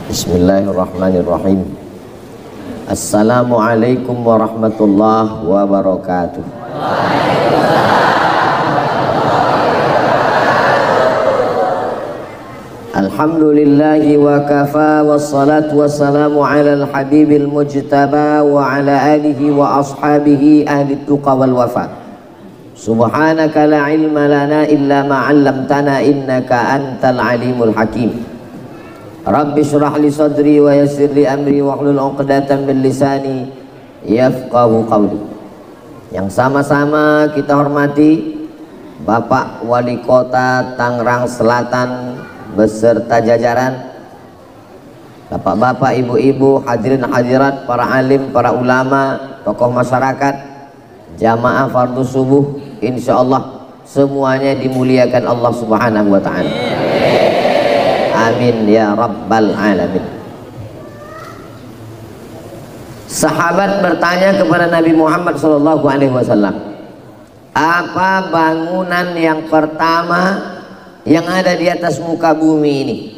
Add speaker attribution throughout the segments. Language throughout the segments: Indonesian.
Speaker 1: Bismillahirrahmanirrahim. Assalamualaikum warahmatullahi wabarakatuh. Alhamdulillahi wa kafa, wassalatu wassalamu ala al-habibil mujtaba wa ala alihi wa ashabihi ahli tuqa wal wafa. Subhanaka la ilma lana illa ma 'allamtana innaka antal alimul hakim. Rabbi syrah li sadri wa yassir li amri wahlul 'uqdatam min lisani yafqahu qawli. Yang sama-sama kita hormati Bapak Wali Kota Tangerang Selatan beserta jajaran, bapak-bapak, ibu-ibu, hadirin hadirat, para alim, para ulama, tokoh masyarakat, jamaah fardu subuh, insyaallah semuanya dimuliakan Allah Subhanahu wa ta'ala. Amin ya rabbal alamin. Sahabat bertanya kepada Nabi Muhammad SAW, apa bangunan yang pertama yang ada di atas muka bumi ini?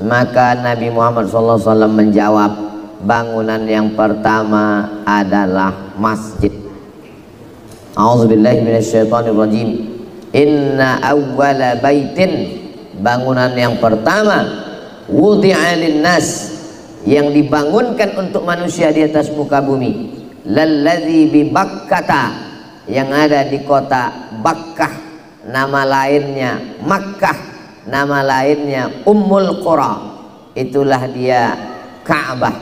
Speaker 1: Maka Nabi Muhammad SAW menjawab, bangunan yang pertama adalah masjid. A'udzubillahi minasyaitonirrajim. Inna awwala baitin, bangunan yang pertama, wudi'a linnas, yang dibangunkan untuk manusia di atas muka bumi, lalladzi bi Bakkata, yang ada di kota Bakkah, nama lainnya Makkah, nama lainnya Ummul Qura, itulah dia Ka'bah,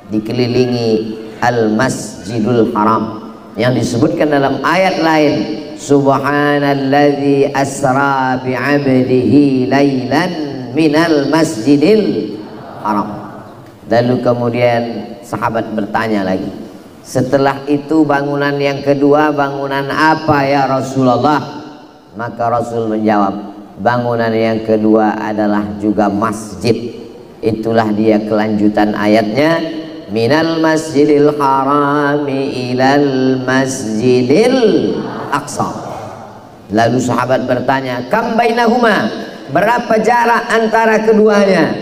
Speaker 1: dikelilingi Al-Masjidul Haram, yang disebutkan dalam ayat lain, Subhanalladzi asra bi'abdihi lailan minal masjidil haram. Lalu kemudian sahabat bertanya lagi, setelah itu bangunan yang kedua bangunan apa ya Rasulullah? Maka Rasul menjawab, bangunan yang kedua adalah juga masjid. Itulah dia kelanjutan ayatnya, minal masjidil harami ilal masjidil aqsa. Lalu sahabat bertanya, kam bainahuma, berapa jarak antara keduanya?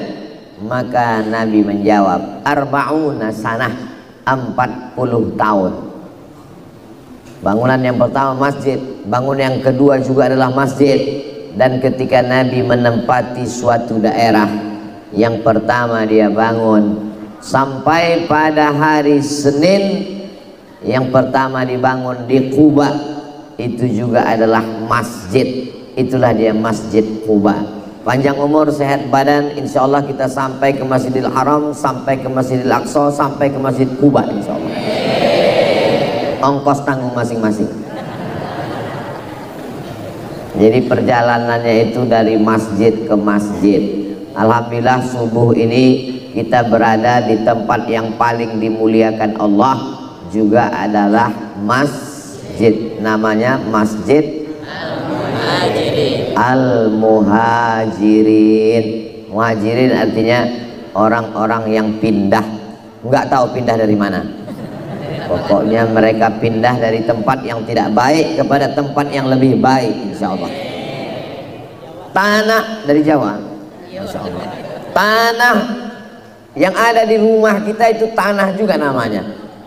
Speaker 1: Maka Nabi menjawab, arba'una sanah, 40 tahun. Bangunan yang pertama masjid, bangunan yang kedua juga adalah masjid. Dan ketika Nabi menempati suatu daerah, yang pertama dia bangun sampai pada hari Senin, yang pertama dibangun di Quba, itu juga adalah masjid. Itulah dia Masjid Quba. Panjang umur, sehat badan, insya Allah kita sampai ke Masjidil Haram, sampai ke Masjidil Aqsa, sampai ke Masjid Quba insya Allah. Ongkos tanggung masing-masing. Jadi perjalanannya itu dari masjid ke masjid. Alhamdulillah subuh ini kita berada di tempat yang paling dimuliakan Allah, juga adalah masjid, namanya Masjid Al-Muhajirin. Muhajirin artinya orang-orang yang pindah, nggak tahu pindah dari mana. Pokoknya mereka pindah dari tempat yang tidak baik kepada tempat yang lebih baik, insya Allah. Tanah dari Jawa, insya Allah. Tanah yang ada di rumah kita itu tanah juga namanya.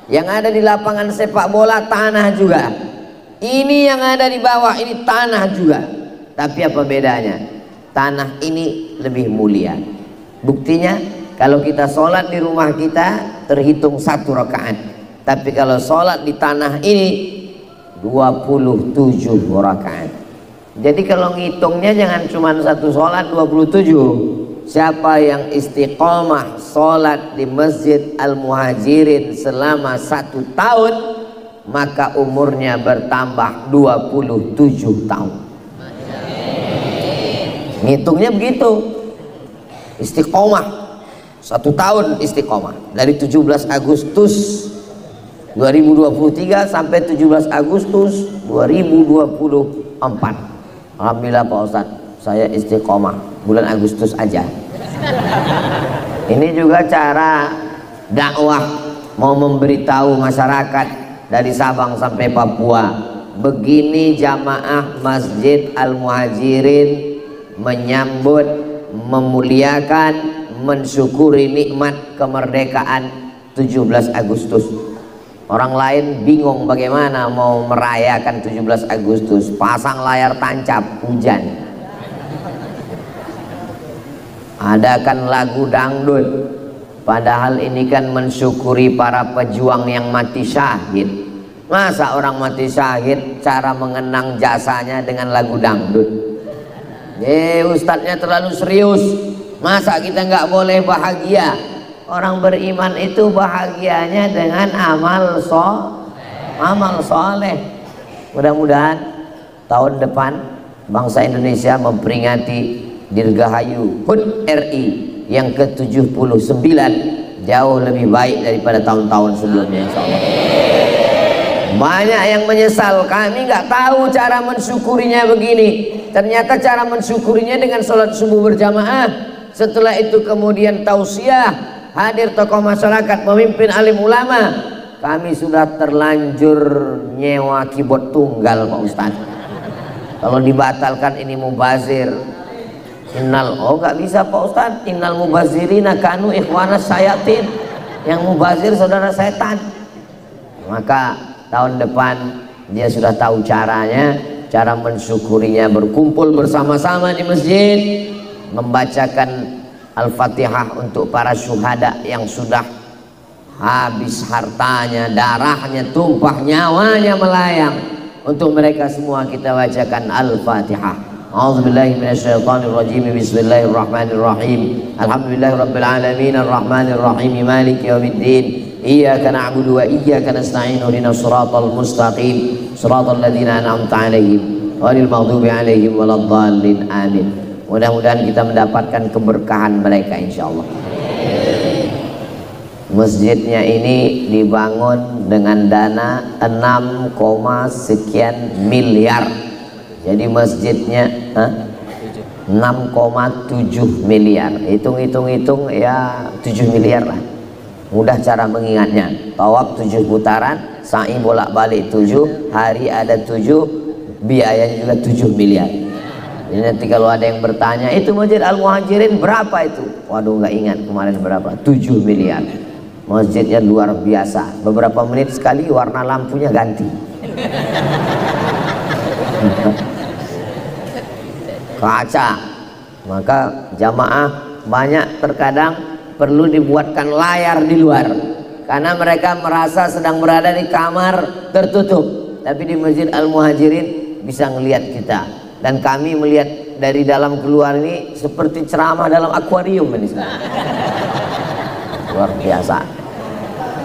Speaker 1: Yang ada di lapangan sepak bola tanah juga. Ini yang ada di bawah ini tanah juga. Tapi apa bedanya? Tanah ini lebih mulia. Buktinya kalau kita sholat di rumah kita terhitung 1 rakaat. Tapi kalau sholat di tanah ini 27 rakaat. Jadi kalau ngitungnya jangan cuma satu sholat 27. Siapa yang istiqomah sholat di Masjid Al-Muhajirin selama 1 tahun, maka umurnya bertambah 27 tahun. Ngitungnya begitu. Istiqomah 1 tahun, istiqomah dari 17 Agustus 2023 sampai 17 Agustus 2024. Alhamdulillah Pak Ustadz, saya istiqomah bulan Agustus aja. Ini juga cara dakwah, mau memberitahu masyarakat dari Sabang sampai Papua, begini jamaah Masjid Al-Muhajirin menyambut, memuliakan, mensyukuri nikmat kemerdekaan 17 Agustus. Orang lain bingung bagaimana mau merayakan 17 Agustus, pasang layar tancap, hujan. Adakan lagu dangdut, padahal ini kan mensyukuri para pejuang yang mati syahid. Masa orang mati syahid cara mengenang jasanya dengan lagu dangdut? Ustadznya terlalu serius. Masa kita nggak boleh bahagia? Orang beriman itu bahagianya dengan amal soleh. Mudah-mudahan tahun depan bangsa Indonesia memperingati Dirgahayu HUT RI yang ke-79 jauh lebih baik daripada tahun-tahun sebelumnya, insyaallah. Banyak yang menyesal, kami nggak tahu cara mensyukurinya begini. Ternyata cara mensyukurinya dengan sholat subuh berjamaah. Setelah itu kemudian tausiah, hadir tokoh masyarakat, pemimpin alim ulama. Kami sudah terlanjur nyewa keyboard tunggal, Pak Ustadz. Kalau dibatalkan ini mubazir. Nggak bisa Pak Ustadz. Innal mubazirina kanu ikhwanas sayatin. Yang mubazir saudara setan. Maka tahun depan dia sudah tahu caranya, cara mensyukurinya berkumpul bersama-sama di masjid, membacakan Al-Fatihah untuk para syuhada yang sudah habis hartanya, darahnya tumpah, nyawanya melayang. Untuk mereka semua kita bacakan Al-Fatihah. A'udzubillahi minasyaitonirrajim. Bismillahirrahmanirrahim. Alhamdulillahirabbil alamin arrahmanir rahim maliki yaumiddin. Iyyaka na'budu wa iyyaka nasta'in ihdinas siratal mustaqim siratal ladzina an'amta 'alaihim ghairil maghdubi 'alaihim waladdallin. Amin. Mudah-mudahan kita mendapatkan keberkahan mereka insyaallah. Masjidnya ini dibangun dengan dana 6, sekian miliar. Jadi masjidnya 6,7 miliar. Hitung-hitung ya 7 miliar lah. Mudah cara mengingatnya. Tawaf 7 putaran, sa'i bolak-balik 7, hari ada 7, biayanya juga 7 miliar. Jadi nanti kalau ada yang bertanya, itu Masjid Al-Muhajirin berapa itu? Waduh, nggak ingat kemarin berapa. 7 miliar. Masjidnya luar biasa. Beberapa menit sekali warna lampunya ganti. Kaca. Maka jamaah banyak terkadang perlu dibuatkan layar di luar karena mereka merasa sedang berada di kamar tertutup, tapi di Masjid Al-Muhajirin bisa ngelihat kita, dan kami melihat dari dalam keluar ini seperti ceramah dalam akuarium ini. Luar biasa.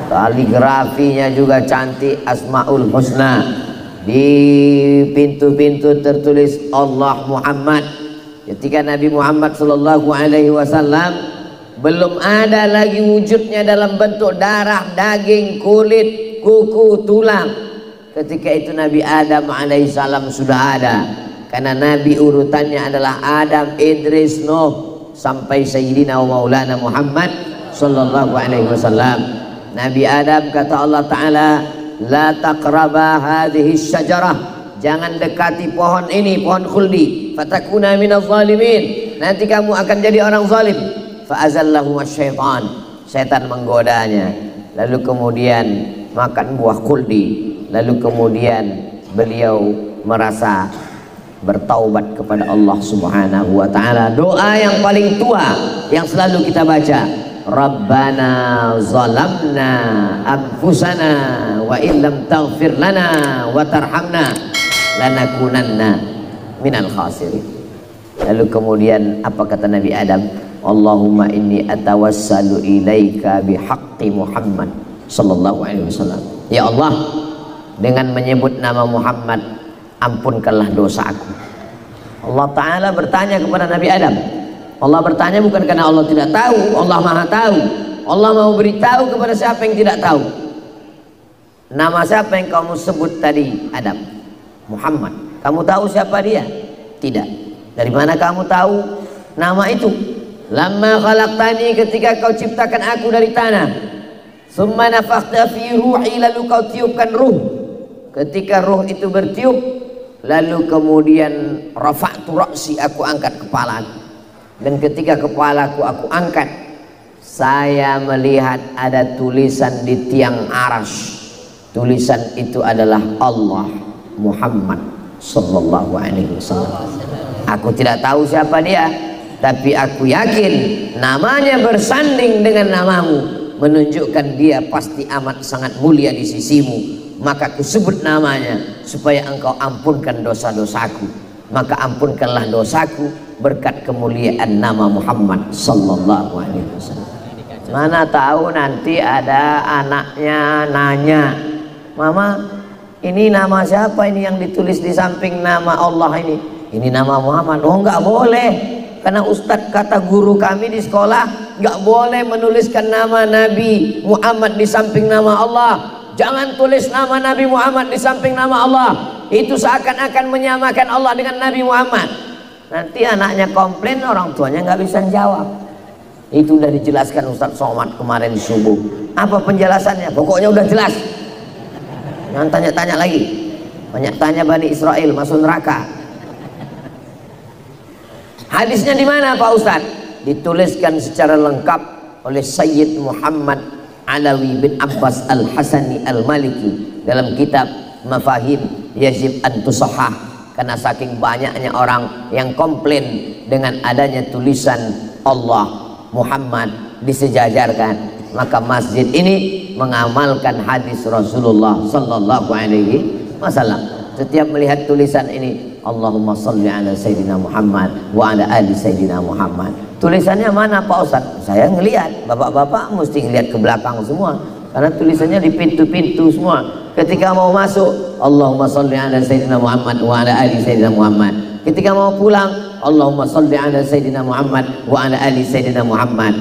Speaker 1: Kaligrafinya juga cantik, Asmaul Husna. Di pintu-pintu tertulis Allah Muhammad. Ketika Nabi Muhammad SAW belum ada lagi wujudnya dalam bentuk darah, daging, kulit, kuku, tulang. Ketika itu Nabi Adam alaihissalam sudah ada. Karena Nabi urutannya adalah Adam, Idris, Nuh, sampai Sayyidina wa Maulana Muhammad sallallahu alaihi wasallam. Nabi Adam kata Allah Ta'ala, la taqraba hadhihi syajarah, jangan dekati pohon ini, pohon khuldi, fatakuna minaz zalimin, nanti kamu akan jadi orang zalim. Fa'azallahu syaitan, setan menggodanya, lalu kemudian makan buah khuldi, lalu kemudian beliau merasa bertaubat kepada Allah Subhanahu wa Ta'ala. Doa yang paling tua yang selalu kita baca, Rabbana zalamna anfusana wa illam taghfir lana wa tarhamna lanakunanna minal khasirin. Lalu kemudian apa kata Nabi Adam? Allahumma inni atawassalu ilaika bihaqqi Muhammad sallallahu alaihi wasallam. Ya Allah, dengan menyebut nama Muhammad, ampunkanlah dosaku. Allah Ta'ala bertanya kepada Nabi Adam. Allah bertanya bukan karena Allah tidak tahu, Allah Maha tahu. Allah mau beritahu kepada siapa yang tidak tahu. Nama siapa yang kamu sebut tadi, Adam? Muhammad. Kamu tahu siapa dia? Tidak. Dari mana kamu tahu nama itu? Lamma khalaqtani, ketika kau ciptakan aku dari tanah. Summa nafakhta fi ruhi, lalu kau tiupkan ruh. Ketika ruh itu bertiup, lalu kemudian rafa'tu ra'si, aku angkat kepala. Dan ketika kepalaku aku angkat, saya melihat ada tulisan di tiang arsy. Tulisan itu adalah Allah Muhammad sallallahu alaihi wasallam. Aku tidak tahu siapa dia, tapi aku yakin namanya bersanding dengan namamu, menunjukkan dia pasti amat sangat mulia di sisimu. Maka aku sebut namanya supaya engkau ampunkan dosa-dosaku. Maka ampunkanlah dosaku berkat kemuliaan nama Muhammad sallallahu alaihi wasallam. Mana tahu nanti ada anaknya nanya, "Mama, ini nama siapa ini yang ditulis di samping nama Allah ini?" "Ini nama Muhammad." "Oh, enggak boleh, karena Ustadz kata guru kami di sekolah enggak boleh menuliskan nama Nabi Muhammad di samping nama Allah. Jangan tulis nama Nabi Muhammad di samping nama Allah, itu seakan-akan menyamakan Allah dengan Nabi Muhammad." Nanti anaknya komplain, orang tuanya nggak bisa jawab. Itu udah dijelaskan Ustadz Somad kemarin subuh. Apa penjelasannya? Pokoknya udah jelas. Jangan tanya-tanya lagi. Banyak tanya Bani Israel masuk neraka. Hadisnya di mana Pak Ustadz? Dituliskan secara lengkap oleh Sayyid Muhammad Alawi bin Abbas Al-Hasani Al-Maliki dalam kitab Mafahim Yajib an Tusahhah. Karena saking banyaknya orang yang komplain dengan adanya tulisan Allah Muhammad disejajarkan, maka masjid ini mengamalkan hadis Rasulullah sallallahu alaihi wasallam. Setiap melihat tulisan ini, Allahumma salli ala Sayyidina Muhammad wa ala ali Sayyidina Muhammad. Tulisannya mana Pak Ustadz? Saya ngelihat, bapak-bapak mesti ngelihat ke belakang semua, karena tulisannya di pintu-pintu semua. Ketika mau masuk, Allahumma salli ala Sayyidina Muhammad wa ala ali Sayyidina Muhammad. Ketika mau pulang, Allahumma salli ala Sayyidina Muhammad wa ala ali Sayyidina Muhammad.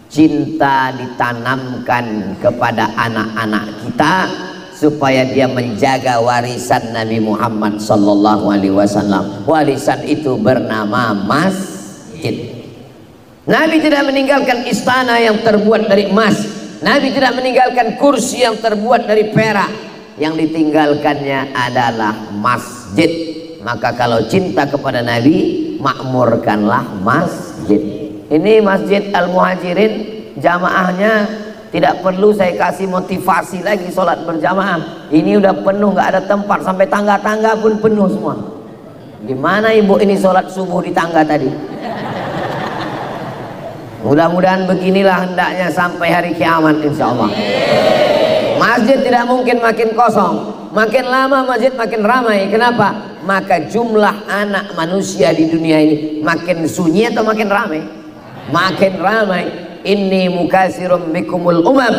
Speaker 1: Cinta ditanamkan kepada anak-anak kita supaya dia menjaga warisan Nabi Muhammad sallallahu alaihi wasallam. Warisan itu bernama masjid. Nabi tidak meninggalkan istana yang terbuat dari emas. Nabi tidak meninggalkan kursi yang terbuat dari perak. Yang ditinggalkannya adalah masjid. Maka kalau cinta kepada Nabi, makmurkanlah masjid. Ini Masjid Al-Muhajirin, jamaahnya tidak perlu saya kasih motivasi lagi sholat berjamaah. Ini udah penuh, nggak ada tempat, sampai tangga-tangga pun penuh semua. Gimana ibu ini sholat subuh di tangga tadi? Mudah-mudahan beginilah hendaknya sampai hari kiamat insya Allah. Masjid tidak mungkin makin kosong. Makin lama masjid makin ramai. Kenapa? Maka jumlah anak manusia di dunia ini makin sunyi atau makin ramai? Makin ramai. Inni mukasirum bikumul umam.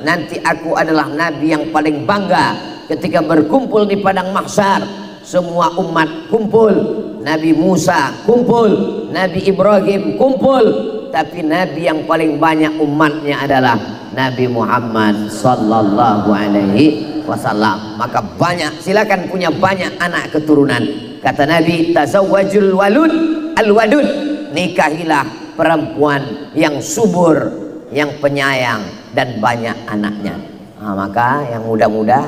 Speaker 1: Nanti aku adalah nabi yang paling bangga ketika berkumpul di padang mahsyar. Semua umat kumpul. Nabi Musa kumpul, Nabi Ibrahim kumpul, tapi Nabi yang paling banyak umatnya adalah Nabi Muhammad sallallahu alaihi wasallam. Maka banyak, silakan punya banyak anak keturunan. Kata Nabi, tazawwajul walud al-wadud, nikahilah perempuan yang subur, yang penyayang dan banyak anaknya. Nah, maka yang muda-muda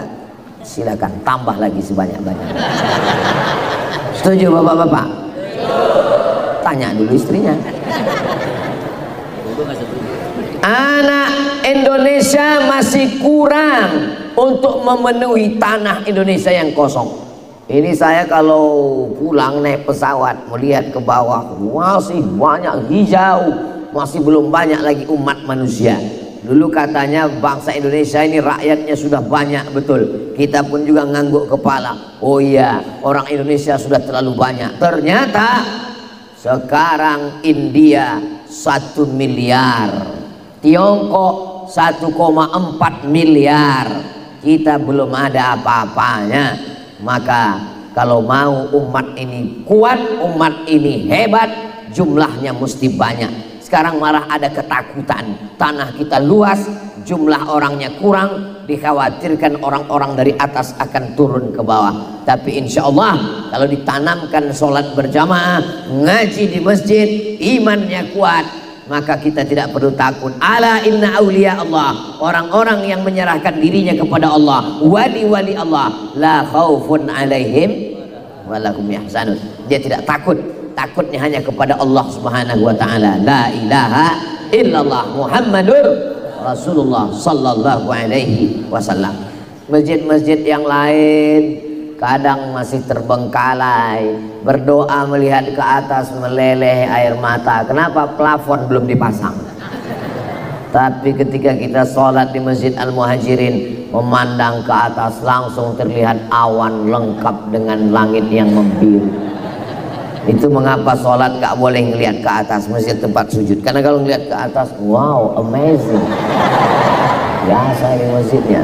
Speaker 1: silakan tambah lagi sebanyak-banyaknya. Setuju bapak-bapak? Tanya dulu istrinya. Anak Indonesia masih kurang untuk memenuhi tanah Indonesia yang kosong. Ini saya kalau pulang naik pesawat melihat ke bawah, masih banyak hijau, masih belum banyak lagi umat manusia. Dulu katanya bangsa Indonesia ini rakyatnya sudah banyak, betul. Kita pun juga ngangguk kepala. Oh iya, orang Indonesia sudah terlalu banyak. Ternyata sekarang India 1 miliar, Tiongkok 1,4 miliar. Kita belum ada apa-apanya. Maka kalau mau umat ini kuat, umat ini hebat, jumlahnya mesti banyak. Sekarang malah ada ketakutan, tanah kita luas, jumlah orangnya kurang, dikhawatirkan orang-orang dari atas akan turun ke bawah. Tapi insya Allah kalau ditanamkan sholat berjamaah, ngaji di masjid, imannya kuat, maka kita tidak perlu takut. Ala inna awliya Allah, orang-orang yang menyerahkan dirinya kepada Allah, wali-wali Allah, la khaufun alaihim walahum yahzanun. Dia tidak takut takutnya hanya kepada Allah Subhanahu wa taala. La ilaha illallah Muhammadur Rasulullah sallallahu alaihi wasallam. Masjid-masjid yang lain kadang masih terbengkalai, berdoa melihat ke atas meleleh air mata. Kenapa? Plafon belum dipasang. Tapi ketika kita sholat di Masjid Al-Muhajirin, memandang ke atas langsung terlihat awan lengkap dengan langit yang membiru. Itu mengapa sholat gak boleh ngelihat ke atas masjid tempat sujud, karena kalau ngelihat ke atas, wow, amazing, biasa ini masjidnya,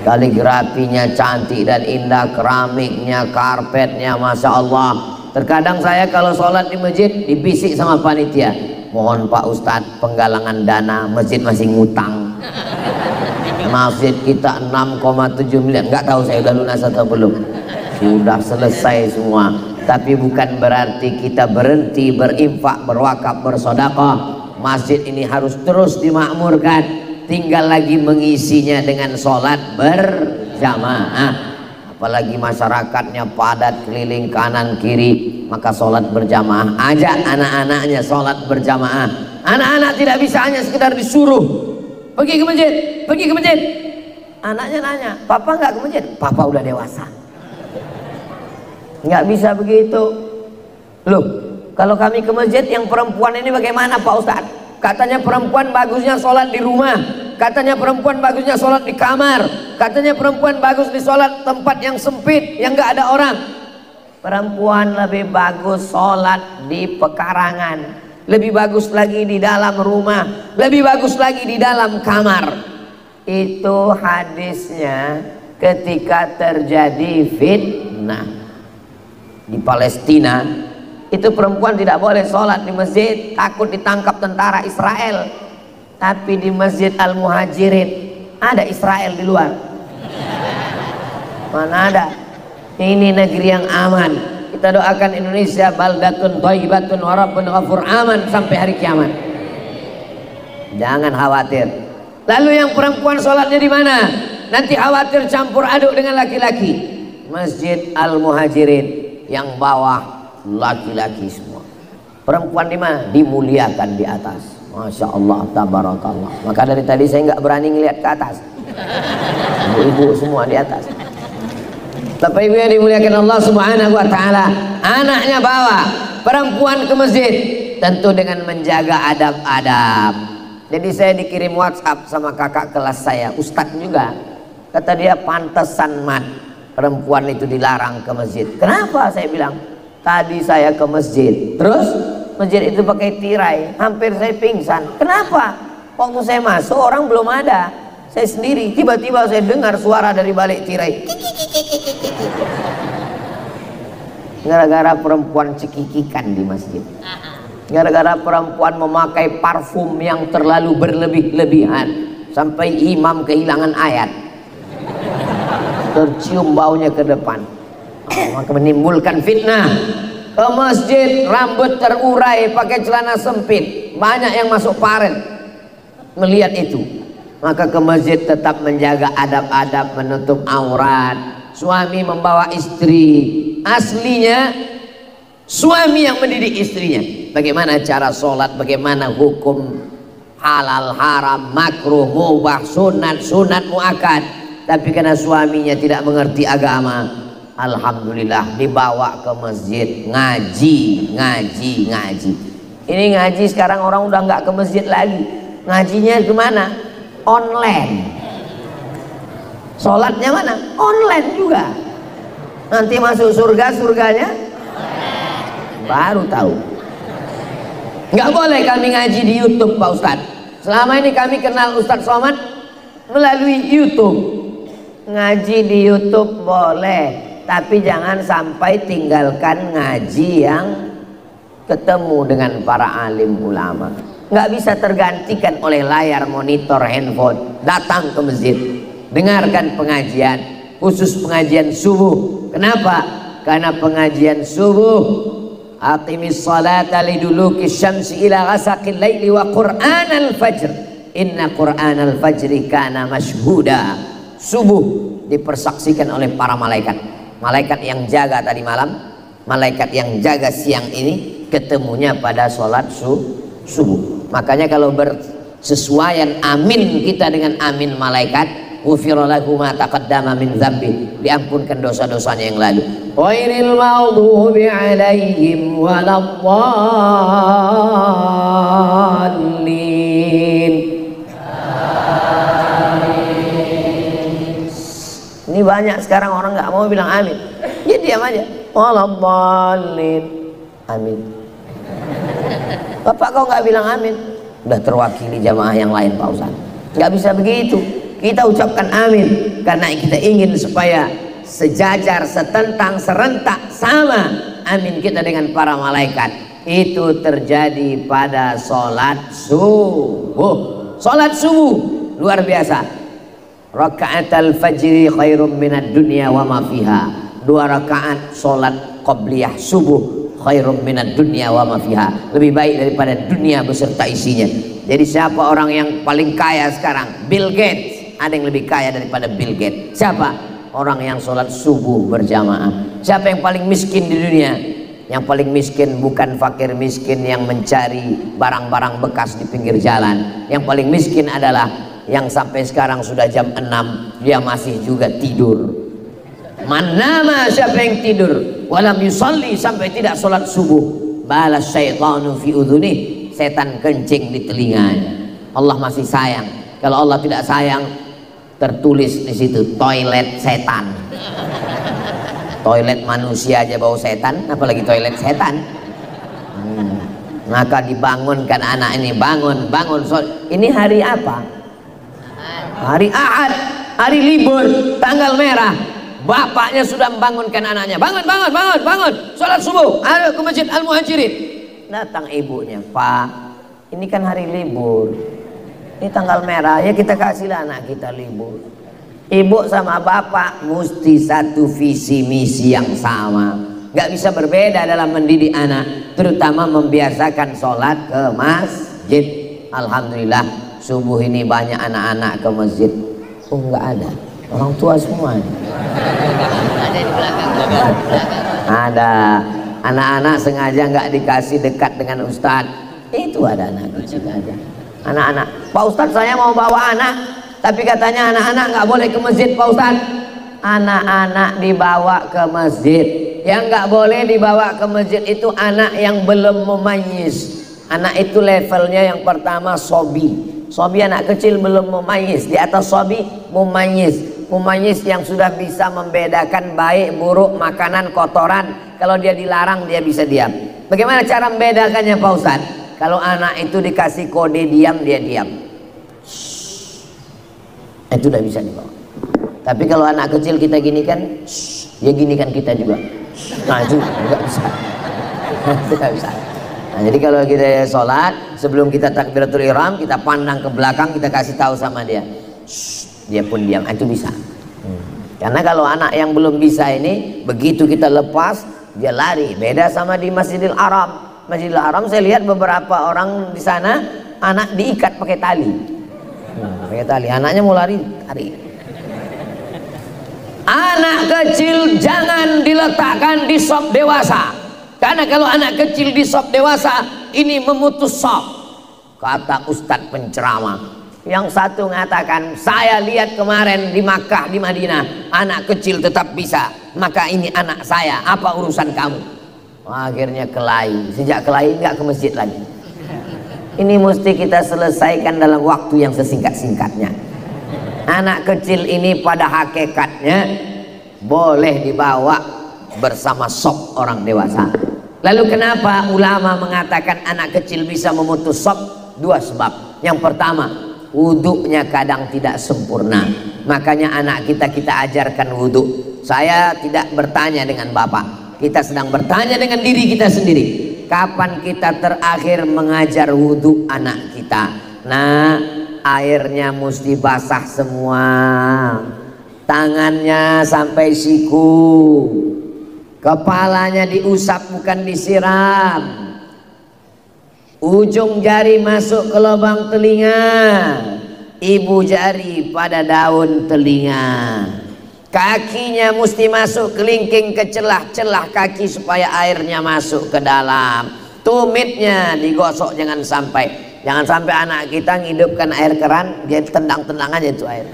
Speaker 1: kaligrafinya cantik dan indah, keramiknya, karpetnya, masya Allah. Terkadang saya kalau sholat di masjid dibisik sama panitia, mohon Pak Ustadz penggalangan dana, masjid masih ngutang. Masjid kita 6,7 miliar, nggak tahu saya udah lunas atau belum. Sudah selesai semua. Tapi bukan berarti kita berhenti berinfak, berwakaf, bersedekah. Masjid ini harus terus dimakmurkan. Tinggal lagi mengisinya dengan sholat berjamaah. Apalagi masyarakatnya padat keliling kanan kiri, maka sholat berjamaah. Ajak anak-anaknya sholat berjamaah. Anak-anak tidak bisa hanya sekedar disuruh pergi ke masjid, pergi ke masjid. Anaknya nanya, papa nggak ke masjid? Papa udah dewasa. Nggak bisa begitu. Loh, kalau kami ke masjid yang perempuan ini bagaimana Pak Ustadz? Katanya perempuan bagusnya sholat di rumah, katanya perempuan bagusnya sholat di kamar, katanya perempuan bagus di sholat tempat yang sempit, yang nggak ada orang. Perempuan lebih bagus sholat di pekarangan, lebih bagus lagi di dalam rumah, lebih bagus lagi di dalam kamar. Itu hadisnya ketika terjadi fitnah di Palestina. Itu perempuan tidak boleh sholat di masjid, takut ditangkap tentara Israel. Tapi di Masjid Al-Muhajirin ada Israel di luar. Mana ada? Ini negeri yang aman. Kita doakan Indonesia baldatun thayyibatun wa rabbun ghafur, aman sampai hari kiamat. Jangan khawatir. Lalu yang perempuan sholatnya di mana? Nanti khawatir campur aduk dengan laki-laki. Masjid Al-Muhajirin yang bawah laki-laki semua. Perempuan di mana? Dimuliakan di atas. Masya Allah, tabarakallah. Maka dari tadi saya nggak berani ngelihat ke atas. Ibu-ibu semua di atas. Bapak Ibu yang dimuliakan Allah Subhanahu wa taala, anaknya bawa perempuan ke masjid, tentu dengan menjaga adab-adab. Jadi saya dikirim WhatsApp sama kakak kelas saya, Ustadz juga. Kata dia, pantesan Mat, perempuan itu dilarang ke masjid. Kenapa? Saya bilang, tadi saya ke masjid, terus masjid itu pakai tirai, hampir saya pingsan. Kenapa? Waktu saya masuk orang belum ada, saya sendiri. Tiba-tiba saya dengar suara dari balik tirai, gara-gara perempuan cekikikan di masjid, gara-gara perempuan memakai parfum yang terlalu berlebih-lebihan sampai imam kehilangan ayat, tercium baunya ke depan. Maka menimbulkan fitnah. Ke masjid rambut terurai, pakai celana sempit, banyak yang masuk paren melihat itu. Maka ke masjid tetap menjaga adab-adab, menutup aurat. Suami membawa istri, aslinya suami yang mendidik istrinya. Bagaimana cara sholat, bagaimana hukum halal, haram, makruh, mubah, sunat, sunat muakkad. Tapi karena suaminya tidak mengerti agama, alhamdulillah dibawa ke masjid, ngaji. Ini ngaji sekarang orang udah nggak ke masjid lagi. Ngajinya kemana? Online. Sholatnya mana? Online juga. Nanti masuk surga, surganya baru tahu. Nggak boleh kami ngaji di YouTube Pak Ustadz. Selama ini kami kenal Ustadz Somad melalui YouTube. Ngaji di YouTube boleh, tapi jangan sampai tinggalkan ngaji yang ketemu dengan para alim ulama. Nggak bisa tergantikan oleh layar monitor handphone. Datang ke masjid, dengarkan pengajian, khusus pengajian subuh. Kenapa? Karena pengajian subuh, aqimis salata liduluki syamsi ila ghasaqil laili wa qur'anal fajr inna qur'anal fajri kana mashhuda. Subuh dipersaksikan oleh para malaikat. Malaikat yang jaga tadi malam, malaikat yang jaga siang ini, ketemunya pada sholat subuh. Makanya kalau bersesuaian amin kita dengan amin malaikat, ghufira lahu ma taqaddama min dzambi, diampunkan dosa-dosanya yang lalu. Ghairil maghdubi alaihim waladdallin. Ini banyak sekarang orang nggak mau bilang amin, dia diam aja. Waladdallin, amin. Bapak kau nggak bilang amin, udah terwakili jamaah yang lain Pak Ustaz. Nggak bisa begitu. Kita ucapkan amin karena kita ingin supaya sejajar, setentang, serentak sama amin kita dengan para malaikat. Itu terjadi pada sholat subuh. Sholat subuh luar biasa. Raka'atul fajri khairum minad dunya wa ma fiha. 2 rakaat sholat qabliyah subuh khairum minad dunya wa ma fiha, lebih baik daripada dunia beserta isinya. Jadi siapa orang yang paling kaya sekarang? Bill Gates. Ada yang lebih kaya daripada Bill Gates. Siapa? Orang yang sholat subuh berjamaah. Siapa yang paling miskin di dunia? Yang paling miskin bukan fakir miskin yang mencari barang-barang bekas di pinggir jalan. Yang paling miskin adalah yang sampai sekarang sudah jam 6 dia masih juga tidur. Manama, siapa yang tidur walam yusalli, sampai tidak sholat subuh, balas syaitanu fi udhuni, setan kencing di telinganya. Allah masih sayang. Kalau Allah tidak sayang, tertulis di situ toilet setan. Toilet manusia aja bau setan, apalagi toilet setan. Maka dibangunkan anak ini, bangun sholat. Ini hari apa? Hari Ahad, hari libur, tanggal merah. Bapaknya sudah membangunkan anaknya, bangun, sholat subuh, ayo ke masjid Al-Muhajirin. Datang ibunya, Pak, ini kan hari libur, ini tanggal merah, ya kita kasihlah anak kita libur. Ibu sama bapak mesti satu visi misi yang sama, nggak bisa berbeda dalam mendidik anak, terutama membiasakan sholat ke masjid. Alhamdulillah subuh ini banyak anak-anak ke masjid. Oh, nggak ada, orang tua semua. Ada di belakang. Ada anak-anak sengaja nggak dikasih dekat dengan ustadz. Itu ada anak kecil aja. Anak-anak, Pak Ustadz saya mau bawa anak, tapi katanya anak-anak nggak boleh ke masjid Pak Ustadz. Anak-anak dibawa ke masjid. Yang nggak boleh dibawa ke masjid itu anak yang belum memayyiz. Anak itu levelnya yang pertama sobi. Sobi anak kecil belum memayyiz. Di atas sobi mumayyiz. Mumayyiz yang sudah bisa membedakan baik buruk, makanan, kotoran. Kalau dia dilarang dia bisa diam. Bagaimana cara membedakannya Pak Ustadz? Kalau anak itu dikasih kode diam, dia diam. Itu udah bisa dibawa. Tapi kalau anak kecil kita ginikan, dia ginikan kita juga. Nah itu nggak bisa. Tidak bisa. Nah, jadi kalau kita sholat, sebelum kita takbiratul ihram, kita pandang ke belakang, kita kasih tahu sama dia, dia pun diam. Itu bisa. Karena kalau anak yang belum bisa ini, begitu kita lepas, dia lari. Beda sama di Masjidil Haram. Masjidil Haram saya lihat beberapa orang di sana, anak diikat pakai tali. Pakai tali. Anaknya mau lari, lari. Anak kecil jangan diletakkan di sop dewasa. Karena kalau anak kecil di sop dewasa, ini memutus sop. Kata Ustadz penceramah. Yang satu mengatakan, saya lihat kemarin di Makkah, di Madinah, anak kecil tetap bisa. Maka ini anak saya, apa urusan kamu? Akhirnya kelahi. Sejak kelahi nggak ke masjid lagi. Ini mesti kita selesaikan dalam waktu yang sesingkat-singkatnya. Anak kecil ini pada hakikatnya boleh dibawa bersama sop orang dewasa. Lalu kenapa ulama mengatakan anak kecil bisa memutus sop? 2 sebab. Yang pertama, wudhunya kadang tidak sempurna. Makanya anak kita ajarkan wudhu. Saya tidak bertanya dengan bapak, kita sedang bertanya dengan diri kita sendiri. Kapan kita terakhir mengajar wudhu anak kita? Nah, airnya mesti basah semua, tangannya sampai siku, kepalanya diusap bukan disiram, ujung jari masuk ke lubang telinga, ibu jari pada daun telinga, kakinya mesti masuk kelingking ke celah-celah kaki supaya airnya masuk ke dalam. tumitnya digosok, jangan sampai anak kita ngidupkan air keran dia tendang-tendang aja itu air.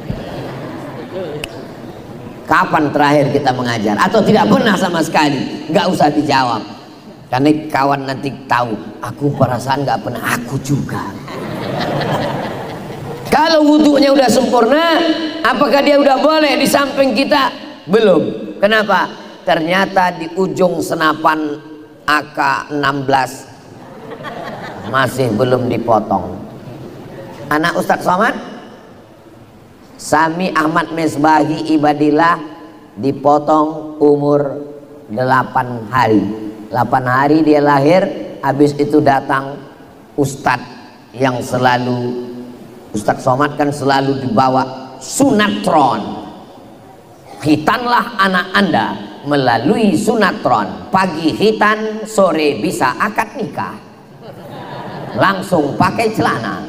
Speaker 1: Kapan terakhir kita mengajar? Atau tidak pernah sama sekali? Nggak usah dijawab, karena kawan nanti tahu aku perasaan nggak pernah, aku juga. Kalau wudhunya udah sempurna, apakah dia udah boleh di samping kita? Belum. Kenapa? Ternyata di ujung senapan AK-16 masih belum dipotong. Anak Ustadz Somad Sami Ahmad Mesbahi Ibadillah dipotong umur 8 hari. 8 hari dia lahir. Habis itu datang Ustadz yang selalu, Ustadz Somad kan selalu dibawa sunatron. Hitanlah anak Anda melalui sunatron. Pagi hitan, sore bisa akad nikah. Langsung pakai celana.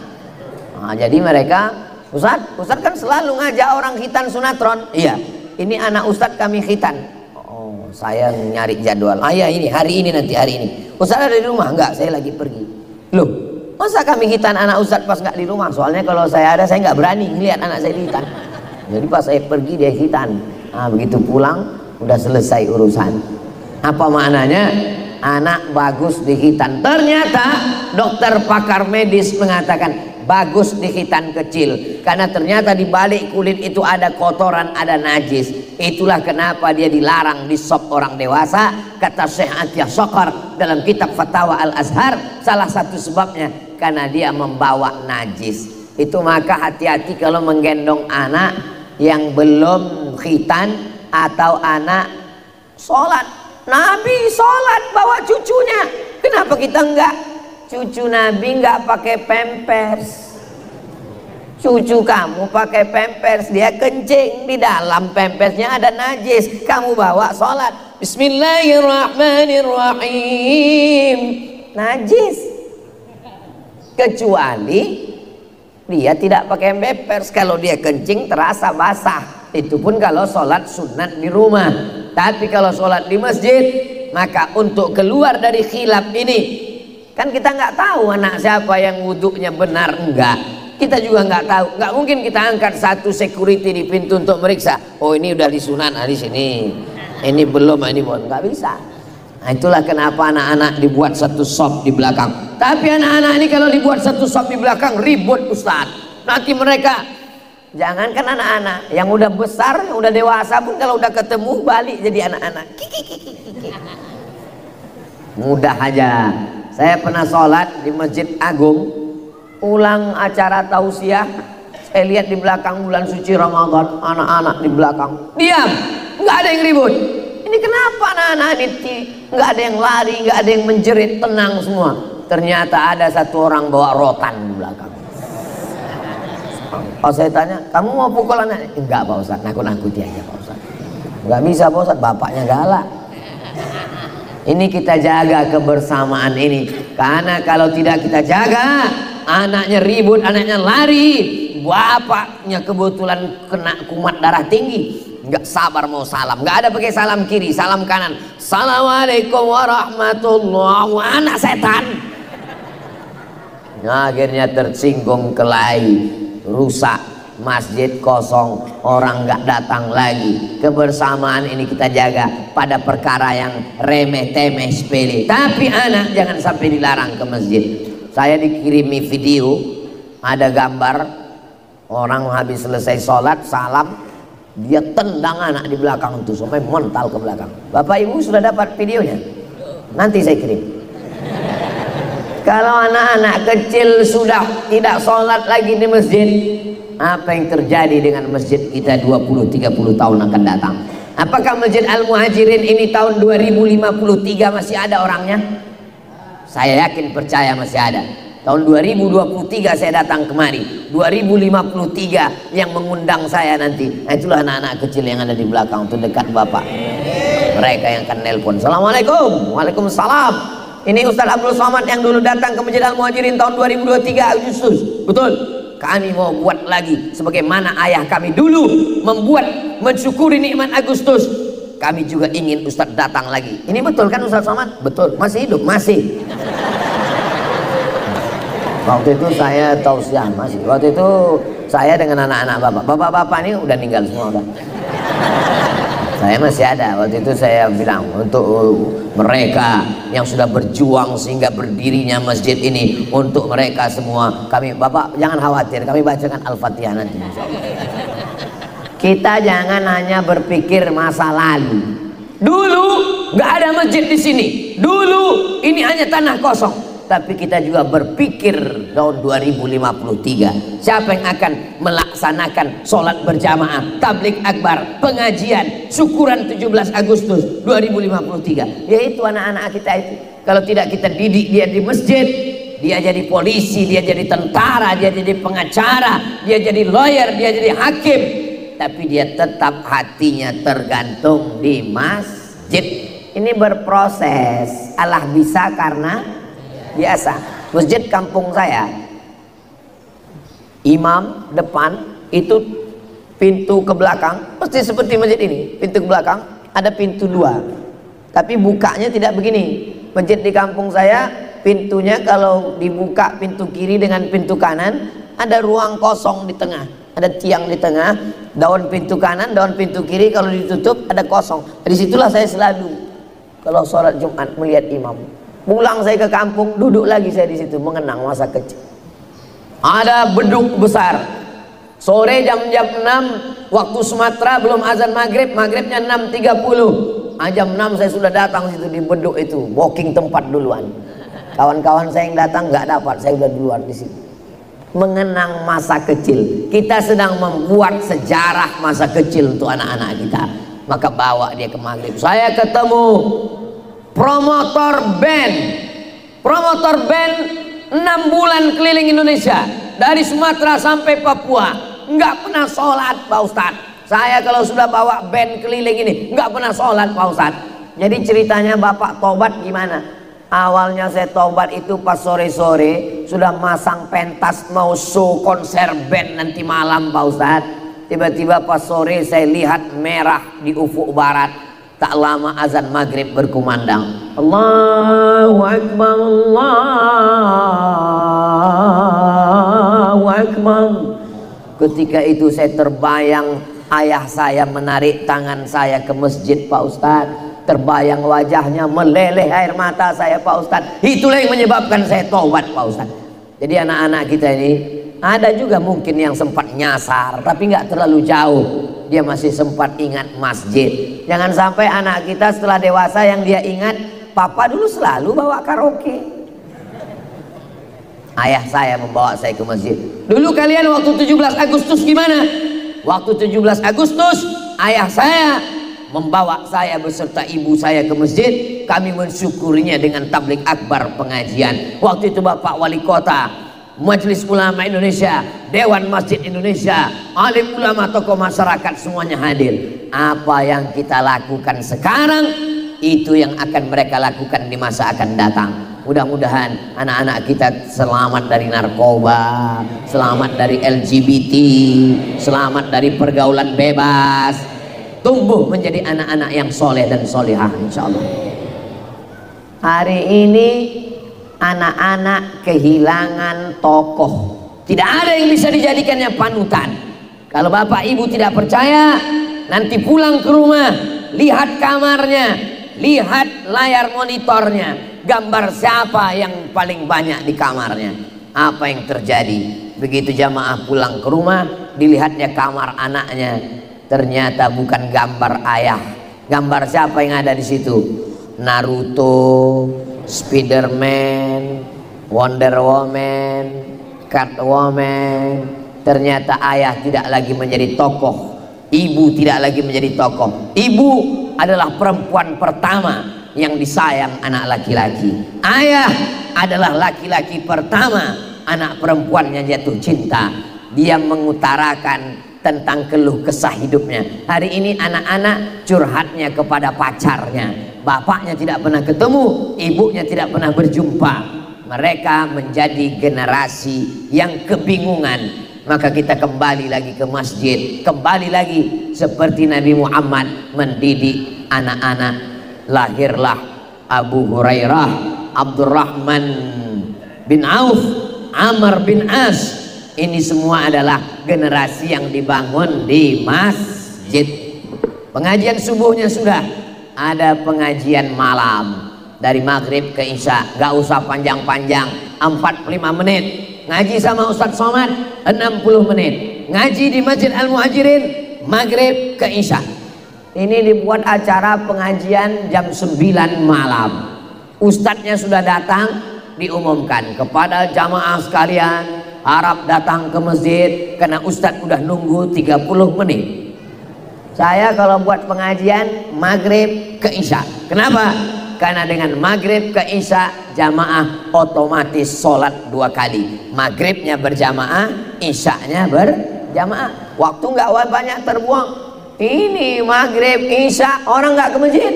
Speaker 1: Nah, jadi mereka, Ustadz kan selalu ngajak orang hitan sunatron. Iya, ini anak Ustadz kami hitan. Oh, saya nyari jadwal. Iya, ini hari ini, nanti hari ini. Ustadz ada di rumah? Enggak, saya lagi pergi. Loh, masa kami hitan anak Ustadz pas nggak di rumah? Soalnya kalau saya ada, saya nggak berani ngeliat anak saya hitan. Jadi pas saya pergi dia hitan. Nah, begitu pulang udah selesai urusan. Apa maknanya? Anak bagus di hitan. Ternyata dokter pakar medis mengatakan bagus di hitan kecil, karena ternyata di balik kulit itu ada kotoran, ada najis. Itulah kenapa dia dilarang di sop orang dewasa. Kata Syekh Atiyah Sokar dalam kitab Fatawa Al-Azhar, salah satu sebabnya karena dia membawa najis. Itu maka hati-hati kalau menggendong anak yang belum khitan atau anak sholat. Nabi sholat bawa cucunya, kenapa kita enggak? Cucu Nabi enggak pakai pampers. Cucu kamu pakai pampers, dia kencing, di dalam pampersnya ada najis, kamu bawa sholat Bismillahirrahmanirrahim, najis. Kecuali dia tidak pakai pampers, kalau dia kencing terasa basah. Itu pun kalau sholat sunat di rumah. Tapi kalau sholat di masjid, maka untuk keluar dari khilaf ini, kan kita nggak tahu anak siapa yang wudhunya benar enggak. Kita juga nggak tahu. Nggak mungkin kita angkat satu security di pintu untuk meriksa. Oh, ini udah disunan di sini. Ini belum, ini belum. Nggak bisa. Nah, itulah kenapa anak-anak dibuat satu sop di belakang. Tapi anak-anak ini kalau dibuat satu sop di belakang ribut Ustadz. Nanti mereka, jangankan anak-anak, yang udah besar, yang udah dewasa pun kalau udah ketemu balik jadi anak-anak. Mudah aja. Saya pernah sholat di Masjid Agung, ulang acara tausiah, saya lihat di belakang bulan suci Ramadan, anak-anak di belakang diam, nggak ada yang ribut. Ini kenapa anak-anak ini nggak ada yang lari, nggak ada yang menjerit, tenang semua. Ternyata ada satu orang bawa rotan di belakang. Oh, saya tanya, kamu mau pukul anak? Enggak Pak Ustadz, nakut-nakuti aja Pak Ustadz. Enggak bisa Pak Ustadz, bapaknya galak. Ini kita jaga kebersamaan ini, karena kalau tidak kita jaga, anaknya ribut, anaknya lari, bapaknya kebetulan kena kumat darah tinggi, nggak sabar mau salam, nggak ada pakai salam kiri, salam kanan, Assalamualaikum warahmatullahi wabarakatuh, anak setan. Nah, akhirnya tersinggung kelahi, rusak, masjid kosong, orang nggak datang lagi. Kebersamaan ini kita jaga pada perkara yang remeh temeh sepele, tapi anak jangan sampai dilarang ke masjid. Saya dikirimi video, ada gambar orang habis selesai sholat salam, dia tendang anak di belakang itu sampai mental ke belakang. Bapak Ibu sudah dapat videonya? Nanti saya kirim. Kalau anak-anak kecil sudah tidak sholat lagi di masjid, apa yang terjadi dengan masjid kita 20-30 tahun akan datang? Apakah Masjid Al-Muhajirin ini tahun 2053 masih ada orangnya? Saya yakin, percaya masih ada. Tahun 2023 saya datang kemari, 2053 yang mengundang saya nanti. Nah, itulah anak-anak kecil yang ada di belakang itu dekat Bapak. Mereka yang akan nelpon, Assalamualaikum. Waalaikumsalam. Ini Ustadz Abdul Somad yang dulu datang ke Masjid Al-Muhajirin tahun 2023 Agustus. Betul. Kami mau buat lagi sebagaimana ayah kami dulu membuat, mensyukuri nikmat Agustus. kami juga ingin Ustadz datang lagi. Ini betul kan Ustadz Somad? Betul. Masih hidup? Masih. Waktu itu saya tausiah masih. Waktu itu saya dengan anak-anak bapak. Bapak-bapak ini udah meninggal semua udah. Saya masih ada. Waktu itu saya bilang untuk mereka yang sudah berjuang sehingga berdirinya masjid ini, untuk mereka semua kami, bapak jangan khawatir, kami bacakan Al-Fatihah nanti. Kita jangan hanya berpikir masa lalu. Dulu nggak ada masjid di sini. Dulu ini hanya tanah kosong. Tapi kita juga berpikir tahun 2053 siapa yang akan melaksanakan sholat berjamaah, tablik akbar, pengajian, syukuran 17 Agustus 2053, yaitu anak-anak kita itu. Kalau tidak kita didik dia di masjid, dia jadi polisi, dia jadi tentara, dia jadi pengacara, dia jadi lawyer, dia jadi hakim, tapi dia tetap hatinya tergantung di masjid. Ini berproses. Allah bisa karena biasa. Masjid kampung saya, imam depan itu pintu ke belakang pasti seperti masjid ini. Pintu ke belakang ada pintu dua, tapi bukanya tidak begini. Masjid di kampung saya pintunya kalau dibuka pintu kiri dengan pintu kanan, ada ruang kosong di tengah, ada tiang di tengah, daun pintu kanan, daun pintu kiri. Kalau ditutup ada kosong. Disitulah saya selalu kalau sholat Jumat melihat imam. Pulang saya ke kampung, duduk lagi saya di situ mengenang masa kecil. Ada beduk besar. Sore jam-jam 6 waktu Sumatera belum azan maghrib, maghribnya 6.30. Jam 6 saya sudah datang situ di beduk itu, booking tempat duluan. Kawan-kawan saya yang datang nggak dapat, saya udah duluan di situ. Mengenang masa kecil. Kita sedang membuat sejarah masa kecil untuk anak-anak kita. Maka bawa dia ke maghrib. Saya ketemu promotor band 6 bulan keliling Indonesia dari Sumatera sampai Papua, nggak pernah sholat Pak Ustadz. Saya kalau sudah bawa band keliling ini nggak pernah sholat Pak Ustadz. Jadi ceritanya Bapak tobat gimana? Awalnya saya tobat itu pas sore-sore sudah masang pentas mau show konser band nanti malam Pak Ustadz. Tiba-tiba pas sore saya lihat merah di ufuk barat. Tak lama azan maghrib berkumandang. Allahu Akbar, Allahu Akbar. Ketika itu saya terbayang ayah saya menarik tangan saya ke masjid Pak Ustadz. Terbayang wajahnya, meleleh air mata saya Pak Ustadz. Itulah yang menyebabkan saya taubat Pak Ustadz. Jadi anak-anak kita ini ada juga mungkin yang sempat nyasar, tapi nggak terlalu jauh. Dia masih sempat ingat masjid. Jangan sampai anak kita setelah dewasa yang dia ingat, papa dulu selalu bawa karaoke. Ayah saya membawa saya ke masjid. Dulu kalian waktu 17 Agustus gimana? Waktu 17 Agustus ayah saya membawa saya beserta ibu saya ke masjid. Kami mensyukurinya dengan tablik akbar pengajian. Waktu itu Bapak Wali Kota, Majelis Ulama Indonesia, Dewan Masjid Indonesia, alim ulama, tokoh masyarakat semuanya hadir. Apa yang kita lakukan sekarang itu yang akan mereka lakukan di masa akan datang. Mudah-mudahan anak-anak kita selamat dari narkoba, selamat dari LGBT, selamat dari pergaulan bebas, tumbuh menjadi anak-anak yang soleh dan solehah insyaallah. Hari ini anak-anak kehilangan tokoh. Tidak ada yang bisa dijadikannya panutan. Kalau bapak ibu tidak percaya, nanti pulang ke rumah, lihat kamarnya, lihat layar monitornya, gambar siapa yang paling banyak di kamarnya. Apa yang terjadi? Begitu jamaah pulang ke rumah, dilihatnya kamar anaknya, ternyata bukan gambar ayah. Gambar siapa yang ada di situ? Naruto, Spiderman, Wonder Woman, Catwoman. Ternyata ayah tidak lagi menjadi tokoh, ibu tidak lagi menjadi tokoh. Ibu adalah perempuan pertama yang disayang anak laki-laki. Ayah adalah laki-laki pertama anak perempuan yang jatuh cinta. Dia mengutarakan tentang keluh kesah hidupnya. Hari ini anak-anak curhatnya kepada pacarnya. Bapaknya tidak pernah ketemu, ibunya tidak pernah berjumpa. Mereka menjadi generasi yang kebingungan. maka kita kembali lagi ke masjid, kembali lagi seperti Nabi Muhammad mendidik anak-anak. Lahirlah Abu Hurairah, Abdurrahman bin Auf, Amr bin As. Ini semua adalah generasi yang dibangun di masjid. Pengajian subuhnya sudah, ada pengajian malam dari maghrib ke isya, gak usah panjang-panjang, 45 menit. Ngaji sama Ustadz Somad 60 menit. Ngaji di Masjid Al-Muhajirin maghrib ke isya. Ini dibuat acara pengajian jam 9 malam. Ustadznya sudah datang, diumumkan kepada jamaah sekalian, harap datang ke masjid karena Ustadz udah nunggu 30 menit. Saya kalau buat pengajian maghrib ke isya. Kenapa? Karena dengan maghrib ke isya jamaah otomatis sholat 2 kali. Maghribnya berjamaah, isyanya berjamaah. Waktu nggak banyak terbuang. Ini maghrib isya orang nggak ke masjid,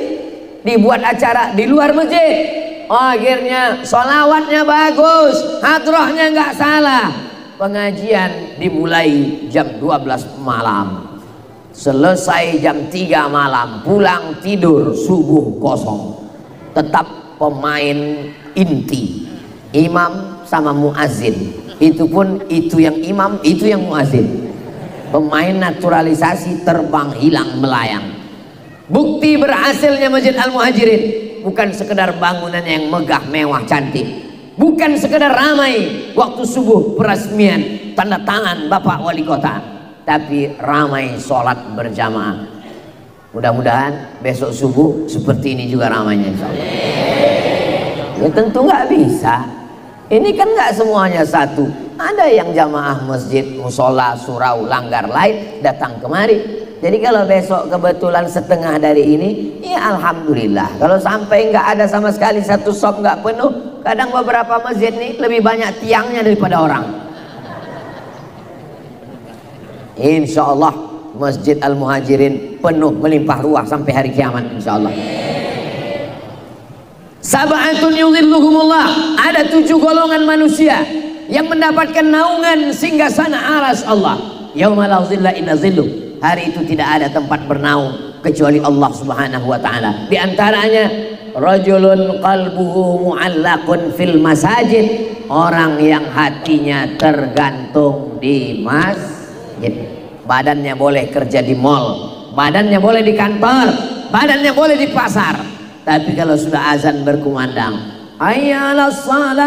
Speaker 1: dibuat acara di luar masjid. Akhirnya sholawatnya bagus, hadrohnya nggak salah. Pengajian dimulai jam 12 malam, selesai jam 3 malam, pulang tidur subuh kosong. Tetap pemain inti, imam sama muazin. Itu pun itu yang imam, itu yang muazin. Pemain naturalisasi terbang hilang melayang. Bukti berhasilnya Masjid Al-Muhajirin bukan sekedar bangunannya yang megah mewah cantik, bukan sekedar ramai waktu subuh peresmian tanda tangan Bapak Wali Kota, tapi ramai sholat berjamaah. Mudah-mudahan besok subuh seperti ini juga ramainya insyaallah. Ya tentu nggak bisa. Ini kan nggak semuanya satu. Ada yang jamaah masjid, musola, surau, langgar lain datang kemari. Jadi kalau besok kebetulan setengah dari ini, ya alhamdulillah. Kalau sampai nggak ada sama sekali satu sop nggak penuh, kadang beberapa masjid nih lebih banyak tiangnya daripada orang. Insya Allah Masjid Al-Muhajirin penuh melimpah ruah sampai hari kiamat insya Allah. Sab'atun yudhilluhumullah, ada 7 golongan manusia yang mendapatkan naungan singgasana aras Allah. Yauma la zilla illa zilluh, hari itu tidak ada tempat bernaung kecuali Allah Subhanahu wa taala. Di antaranya rajulun qalbuhu mu'allaqun fil masajid, orang yang hatinya tergantung di masjid. Badannya boleh kerja di mall, badannya boleh di kantor, badannya boleh di pasar, tapi kalau sudah azan berkumandang, hayya 'alas shalah,